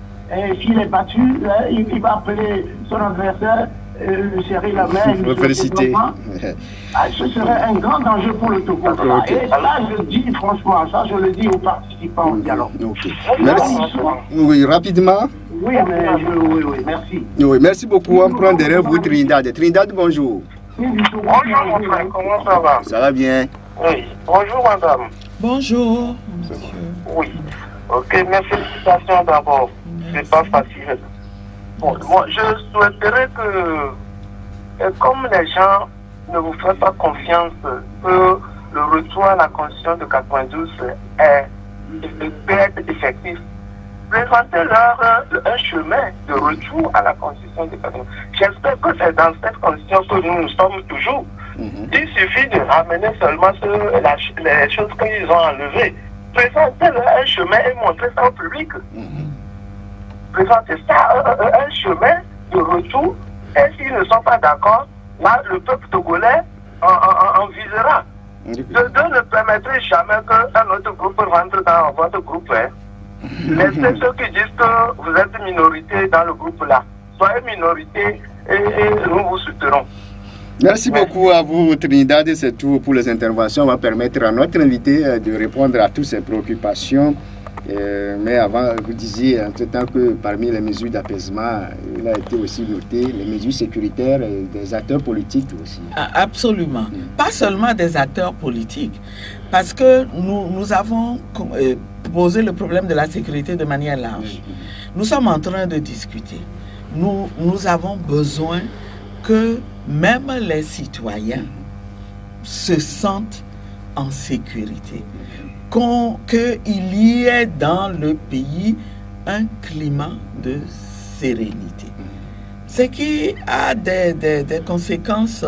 s'il est battu, il va appeler son adversaire, lui serrer la main, le féliciter. Ce serait un grand danger pour le Togo. Et ça, je dis franchement, ça je le dis aux participants au dialogue. Merci. Oui, rapidement. Oui, merci. Oui, merci beaucoup. On prend derrière vous Trinidad. Trinidad, bonjour. Bonjour mon frère, comment ça va? Ça va bien. Oui, bonjour madame. Bonjour, monsieur. Oui, ok, mes félicitations d'abord. C'est pas facile. Bon, moi, je souhaiterais que, comme les gens ne vous font pas confiance, que le retour à la Constitution de 92 peut être effectif. Présentez-leur un chemin de retour à la Constitution de 92. J'espère que c'est dans cette Constitution que nous sommes toujours. Il suffit de ramener seulement les choses qu'ils ont enlevées. Présentez-leur un chemin et montrez ça au public. Présentez ça, un chemin de retour. Et s'ils ne sont pas d'accord, là, le peuple togolais en visera. De ne permettre jamais qu'un autre groupe rentre dans votre groupe. Laissez ceux qui disent que vous êtes minorité dans le groupe là. Soyez minorité et nous vous soutenons. Merci beaucoup à vous, Trinidad. C'est tout pour les interventions. On va permettre à notre invité de répondre à toutes ses préoccupations. Mais avant, vous disiez entre-temps que parmi les mesures d'apaisement, il a été aussi noté les mesures sécuritaires des acteurs politiques aussi. Absolument. Pas seulement des acteurs politiques, parce que nous avons posé le problème de la sécurité de manière large. Nous sommes en train de discuter. Nous avons besoin que même les citoyens se sentent en sécurité. Qu'il y ait dans le pays un climat de sérénité. Ce qui a des conséquences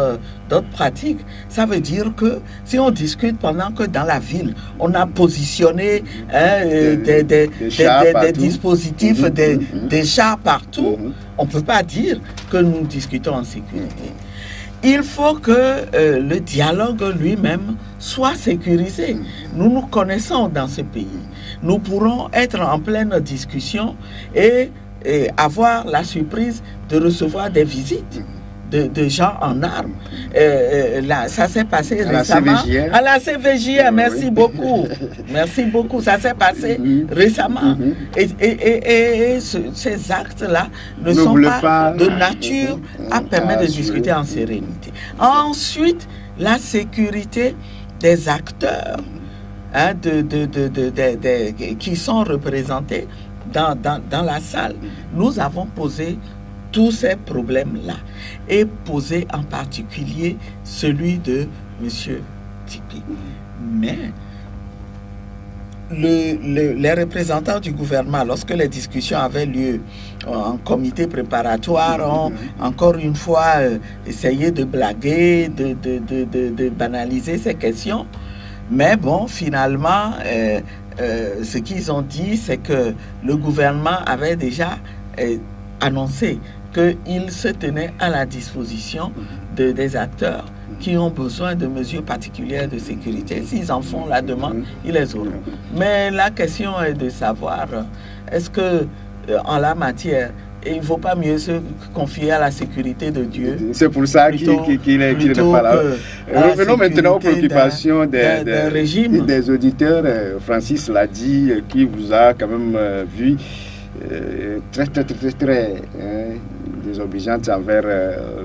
d'autres pratiques. Ça veut dire que si on discute pendant que dans la ville, on a positionné des dispositifs, des chars partout, on ne peut pas dire que nous discutons en sécurité. Il faut que le dialogue lui-même soit sécurisé. Nous nous connaissons dans ce pays. Nous pourrons être en pleine discussion et avoir la surprise de recevoir des visites de gens en armes. Là, ça s'est passé récemment. À la CVJR, merci beaucoup. Merci beaucoup. Ça s'est passé récemment. Et ces actes-là ne sont pas de nature à permettre de discuter en sérénité. Ensuite, la sécurité des acteurs qui sont représentés dans la salle. Nous avons posé tous ces problèmes-là et posé en particulier celui de M. Tipi. Mais les représentants du gouvernement, lorsque les discussions avaient lieu en comité préparatoire, ont encore une fois essayé de blaguer, de banaliser ces questions. Mais bon, finalement, ce qu'ils ont dit, c'est que le gouvernement avait déjà annoncé qu'il se tenait à la disposition des acteurs qui ont besoin de mesures particulières de sécurité. S'ils en font la demande, ils les auront. Mais la question est de savoir, est-ce que en la matière, il ne vaut pas mieux se confier à la sécurité de Dieu? C'est pour ça qu'il n'est pas là. Revenons maintenant aux préoccupations des auditeurs. Francis l'a dit, qui vous a quand même vu très désobligeante envers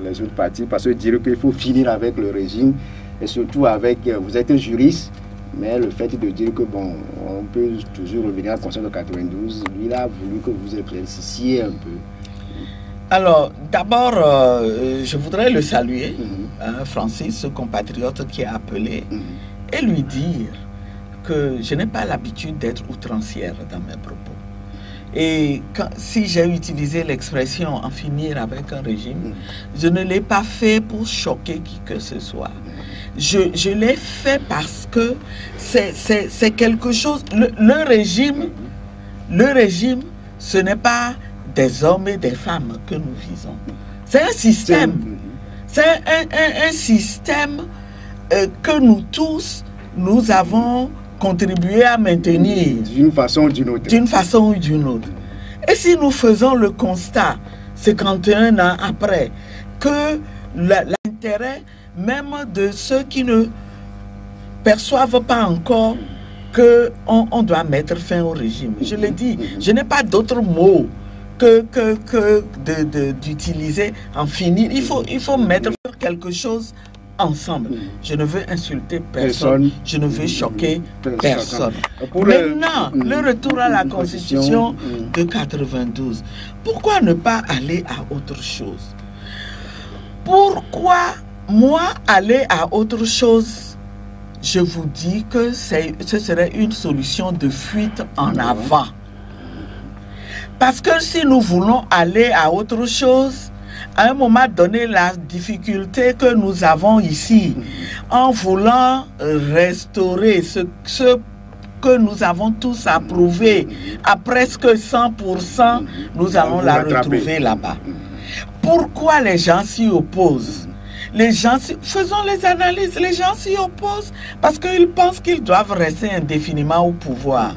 les autres partis, parce que dire qu'il faut finir avec le régime, et surtout avec, vous êtes un juriste, mais le fait de dire que bon, on peut toujours revenir à la Constitution de 92, lui il a voulu que vous éclairissiez un peu. Alors, d'abord, je voudrais le saluer, Francis, ce compatriote qui a appelé, et lui dire que je n'ai pas l'habitude d'être outrancière dans mes propos. Et si j'ai utilisé l'expression en finir avec un régime, je ne l'ai pas fait pour choquer qui que ce soit. Je l'ai fait parce que c'est quelque chose. Le régime, ce n'est pas des hommes et des femmes que nous visons. C'est un système. C'est un système que nous tous, nous avons contribué à maintenir. D'une façon ou d'une autre. D'une façon ou d'une autre. Et si nous faisons le constat, 51 ans après, que l'intérêt même de ceux qui ne perçoivent pas encore qu'on doit mettre fin au régime. Je l'ai dit, je n'ai pas d'autre mot que d'utiliser en finir. Il faut mettre quelque chose ensemble. Je ne veux insulter personne, je ne veux choquer personne. Maintenant, le retour à la Constitution de 92. Pourquoi ne pas aller à autre chose? Pourquoi, moi, aller à autre chose? Je vous dis que ce serait une solution de fuite en avant. Parce que si nous voulons aller à autre chose, à un moment donné, la difficulté que nous avons ici, en voulant restaurer ce que nous avons tous approuvé à presque 100%, nous allons la retrouver là-bas. Pourquoi les gens s'y opposent? Faisons les analyses, les gens s'y opposent parce qu'ils pensent qu'ils doivent rester indéfiniment au pouvoir.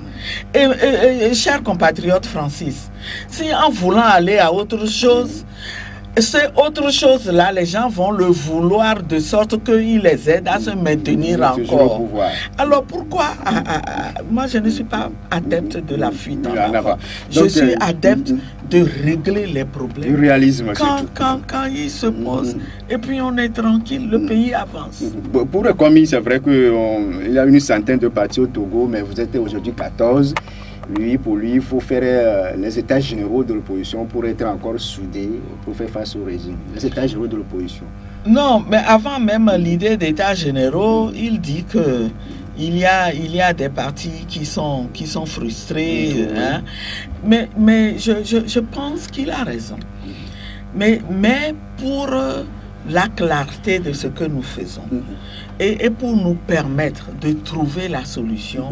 Et cher compatriote Francis, si en voulant aller à autre chose, c'est autre chose là, les gens vont le vouloir de sorte qu'il les aide à se maintenir encore. Alors pourquoi moi je ne suis pas adepte de la fuite en avant. Je suis adepte de régler les problèmes. Du réalisme, quand il se pose et puis on est tranquille, le pays avance. Pour le commis, c'est vrai qu'il y a une centaine de partis au Togo, mais vous êtes aujourd'hui 14. Pour lui, il faut faire les états généraux de l'opposition pour être encore soudés, pour faire face au régime. Les états généraux de l'opposition. Non, mais avant même l'idée d'états généraux, il dit que il y a des partis qui sont frustrés. Hein? Mais je pense qu'il a raison. Mais pour la clarté de ce que nous faisons et pour nous permettre de trouver la solution,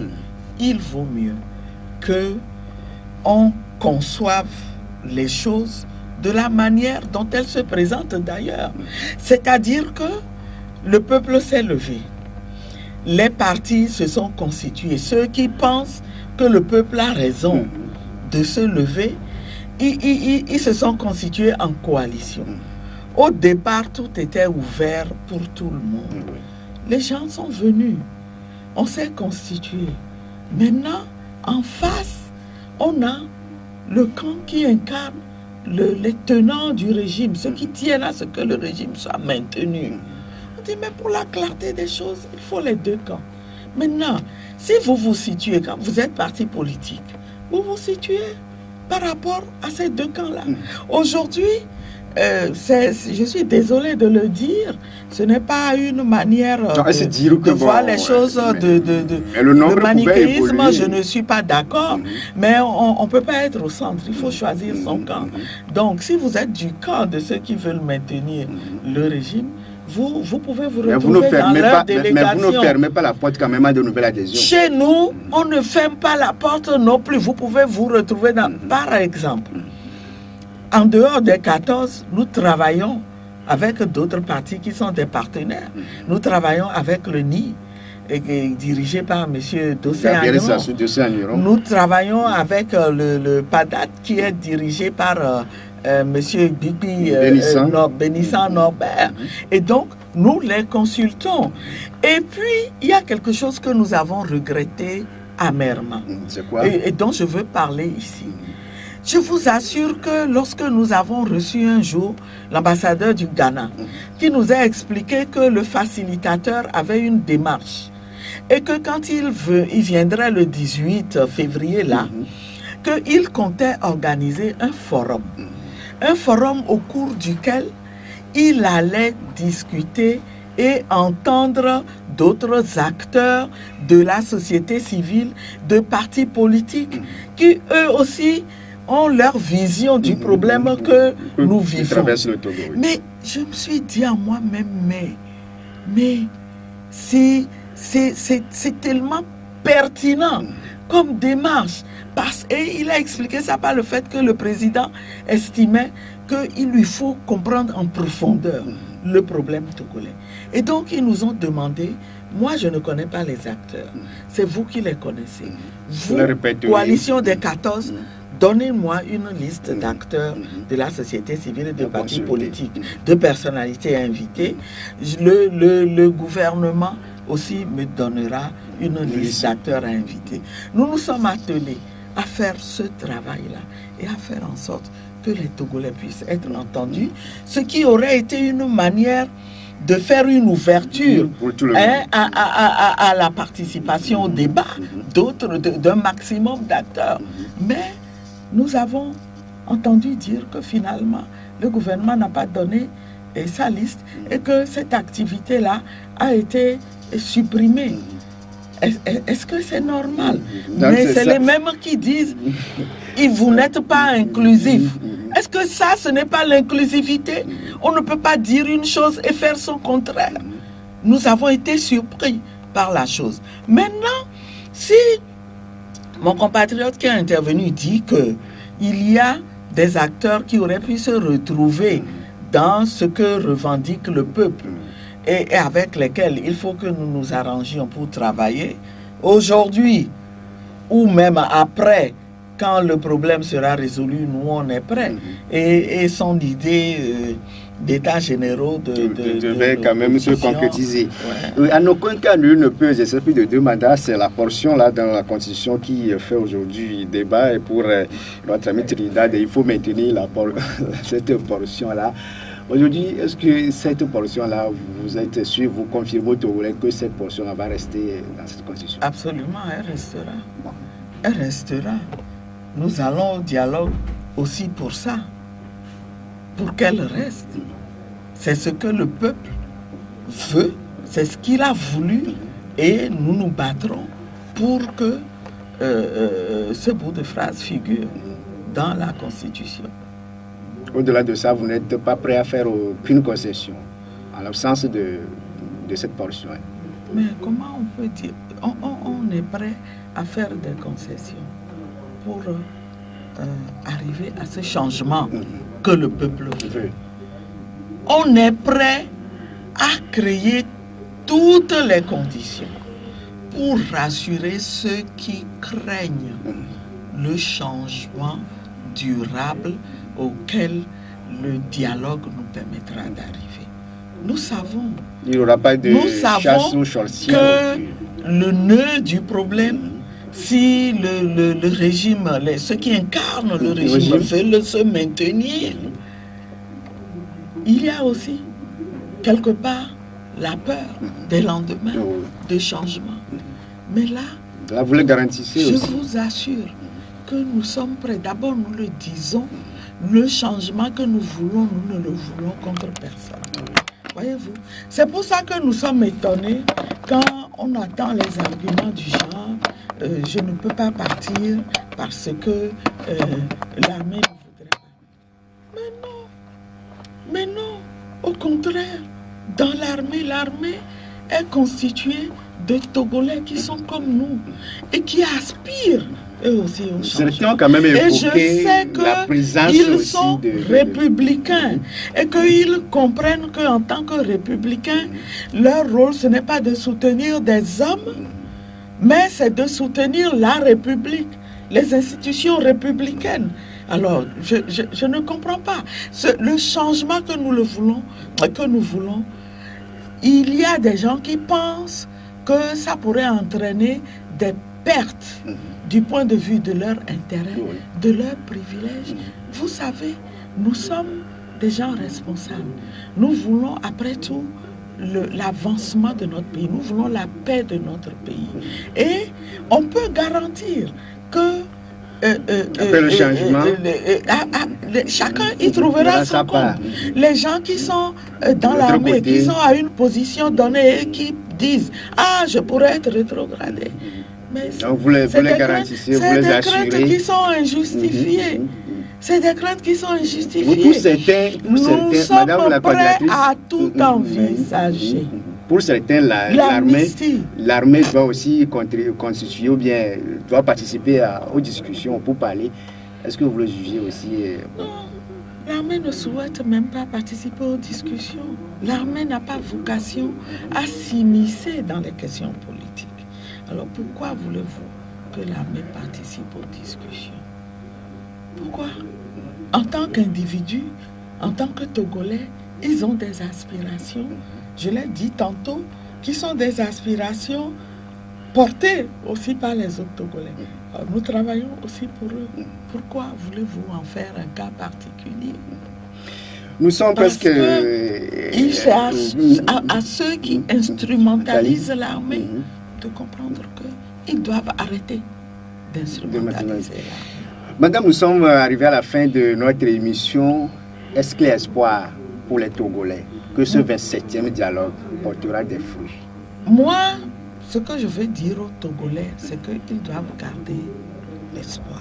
il vaut mieux que on conçoive les choses de la manière dont elles se présentent d'ailleurs. C'est-à-dire que le peuple s'est levé. Les partis se sont constitués. Ceux qui pensent que le peuple a raison de se lever, ils se sont constitués en coalition. Au départ, tout était ouvert pour tout le monde. Les gens sont venus. On s'est constitué. Maintenant, en face, on a le camp qui incarne les tenants du régime, ceux qui tiennent à ce que le régime soit maintenu. On dit, mais pour la clarté des choses, il faut les deux camps. Maintenant, si vous vous situez, quand vous êtes parti politique, vous vous situez par rapport à ces deux camps-là. Aujourd'hui, je suis désolé de le dire, ce n'est pas une manière de voir les choses le manichéisme, je ne suis pas d'accord, mais on ne peut pas être au centre, il faut choisir son camp. Donc si vous êtes du camp de ceux qui veulent maintenir le régime, vous pouvez vous retrouver dans leur délégation. Mais vous ne fermez pas la porte quand même à de nouvelles adhésions. Chez nous, on ne ferme pas la porte non plus, vous pouvez vous retrouver dans, par exemple, en dehors des 14, nous travaillons avec d'autres partis qui sont des partenaires. Nous travaillons avec le NI, dirigé par M. Dossé-Agneron. Nous travaillons avec le PADAT, qui est dirigé par M. Bénissan Norbert. Et donc, nous les consultons. Et puis, il y a quelque chose que nous avons regretté amèrement. C'est quoi? Et dont je veux parler ici. Je vous assure que lorsque nous avons reçu un jour l'ambassadeur du Ghana, qui nous a expliqué que le facilitateur avait une démarche et que quand il viendrait le 18 février là, qu'il comptait organiser un forum au cours duquel il allait discuter et entendre d'autres acteurs de la société civile, de partis politiques, qui eux aussi ont leur vision du problème que nous vivons. Mais je me suis dit à moi-même, mais c'est tellement pertinent comme démarche. Et il a expliqué ça par le fait que le président estimait qu'il lui faut comprendre en profondeur le problème togolais. Et donc, ils nous ont demandé, moi je ne connais pas les acteurs, c'est vous qui les connaissez. Vous, coalition des 14, donnez-moi une liste d'acteurs de la société civile et de partis politiques, de personnalités invitées. Le gouvernement aussi me donnera une liste d'acteurs invités. Nous nous sommes attelés à faire ce travail-là et à faire en sorte que les Togolais puissent être entendus, ce qui aurait été une manière de faire une ouverture à la participation au débat d'un maximum d'acteurs. Mais nous avons entendu dire que finalement, le gouvernement n'a pas donné sa liste et que cette activité-là a été supprimée. Est-ce que c'est normal? Mais c'est les mêmes qui disent vous n'êtes pas inclusif. Est-ce que ça, ce n'est pas l'inclusivité? On ne peut pas dire une chose et faire son contraire. Nous avons été surpris par la chose. Maintenant, si mon compatriote qui a intervenu dit qu'il y a des acteurs qui auraient pu se retrouver dans ce que revendique le peuple et avec lesquels il faut que nous nous arrangions pour travailler, aujourd'hui ou même après, quand le problème sera résolu, nous on est prêts. Et son idée d'état généraux devait quand même se concrétiser. Ouais. En aucun cas, nul ne peut exercer plus de 2 mandats. C'est la portion là dans la Constitution qui fait aujourd'hui débat. Et pour notre ami Trinidad, il faut maintenir cette portion-là. Aujourd'hui, est-ce que cette portion-là, vous êtes sûr, vous confirmez au Togolais que cette portion-là va rester dans cette Constitution? Absolument, elle restera. Elle restera. Nous allons au dialogue aussi pour ça, pour qu'elle reste. C'est ce que le peuple veut, c'est ce qu'il a voulu, et nous nous battrons pour que ce bout de phrase figure dans la Constitution. Au-delà de ça, vous n'êtes pas prêt à faire aucune concession, en l'absence de cette portion. Mais comment on peut dire? On est prêt à faire des concessions pour arriver à ce changement que le peuple veut. On est prêt à créer toutes les conditions pour rassurer ceux qui craignent le changement durable auquel le dialogue nous permettra d'arriver. Nous savons, il n'y aura pas de chasse aux sorcières que le nœud du problème, si le régime, ceux qui incarnent le régime veulent se maintenir, il y a aussi quelque part la peur des lendemains de changement. Mais là, vous le garantissez je aussi. vous assure que nous sommes prêts. D'abord, nous le disons, le changement que nous voulons, nous ne le voulons contre personne. Voyez-vous, c'est pour ça que nous sommes étonnés quand on entend les arguments du genre je ne peux pas partir parce que l'armée ne voudrait pas. Mais non, au contraire, dans l'armée est constituée de Togolais qui sont comme nous et qui aspirent eux aussi au changement. Certains ont quand même évoqué la présence qu'ils sont républicains et qu'ils comprennent qu'en tant que républicains, leur rôle, ce n'est pas de soutenir des hommes, mais c'est de soutenir la République, les institutions républicaines. Alors, je ne comprends pas. Le changement que nous voulons, il y a des gens qui pensent que ça pourrait entraîner des pertes du point de vue de leur intérêt, de leurs privilèges. Vous savez, nous sommes des gens responsables. Nous voulons, après tout, l'avancement de notre pays. Nous voulons la paix de notre pays. Et on peut garantir que après le changement, chacun y trouvera son compte. Les gens qui sont dans l'armée, qui sont à une position donnée et qui disent « Ah, je pourrais être rétrogradé ». Mais donc vous les garantissez, vous les assurez. C'est des craintes qui sont injustifiées. C'est des craintes qui sont injustifiées. Nous sommes prêts à tout envisager. pour certains, l'armée doit aussi constituer ou bien doit participer aux discussions pour parler. Est-ce que vous le jugez aussi Non, l'armée ne souhaite même pas participer aux discussions. L'armée n'a pas vocation à s'immiscer dans les questions politiques. Alors pourquoi voulez-vous que l'armée participe aux discussions? Pourquoi? En tant qu'individu, en tant que Togolais, ils ont des aspirations, je l'ai dit tantôt, qui sont des aspirations portées aussi par les autres Togolais. Alors, nous travaillons aussi pour eux. Pourquoi voulez-vous en faire un cas particulier? Nous sommes presque... C'est à ceux qui instrumentalisent l'armée de comprendre qu'ils doivent arrêter d'instrumentaliser l'armée. Madame, nous sommes arrivés à la fin de notre émission. Est-ce qu'il y a espoir pour les Togolais que ce 27e dialogue portera des fruits? Moi, ce que je veux dire aux Togolais, c'est qu'ils doivent garder l'espoir.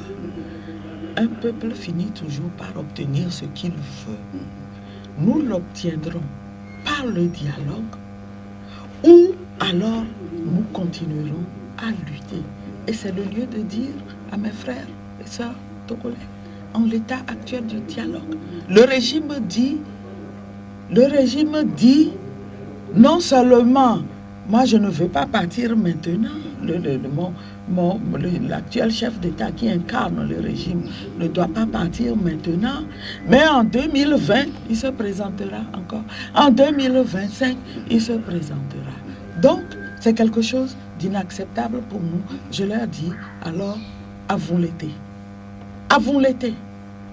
Un peuple finit toujours par obtenir ce qu'il veut. Nous l'obtiendrons par le dialogue ou alors nous continuerons à lutter. Et c'est le lieu de dire à mes frères et sœurs togolais, en l'état actuel du dialogue, le régime dit non seulement moi je ne veux pas partir maintenant, l'actuel chef d'État qui incarne le régime ne doit pas partir maintenant, mais en 2020 il se présentera encore, en 2025 il se présentera. Donc c'est quelque chose d'inacceptable pour nous. Je leur dis alors avons l'été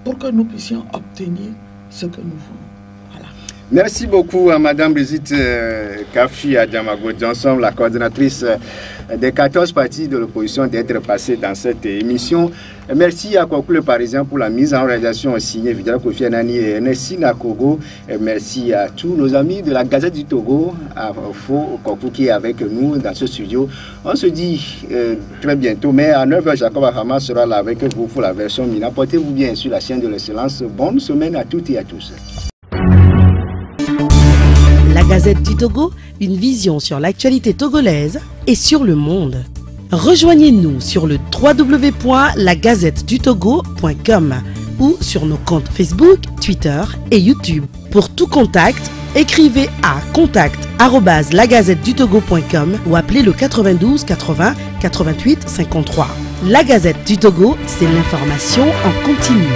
pour que nous puissions obtenir ce que nous voulons. Voilà. Merci beaucoup à Madame Brigitte Kafi Adjamago-Johnson, la coordonnatrice des 14 partis de l'opposition, d'être passée dans cette émission. Merci à Kwaku le Parisien pour la mise en réalisation signée Vidal Kofi Anani et Nessi Nakogo. Merci à tous nos amis de la Gazette du Togo, à Fo Kwaku qui est avec nous dans ce studio. On se dit très bientôt, mais à 9h, Jacob Ahama sera là avec vous pour la version Mina. Portez-vous bien sur la chaîne de l'excellence. Bonne semaine à toutes et à tous. La Gazette du Togo, une vision sur l'actualité togolaise et sur le monde. Rejoignez-nous sur le www.lagazettedutogo.com ou sur nos comptes Facebook, Twitter et YouTube. Pour tout contact, écrivez à contact@lagazettedutogo.com ou appelez le 92 80 88 53. La Gazette du Togo, c'est l'information en continu.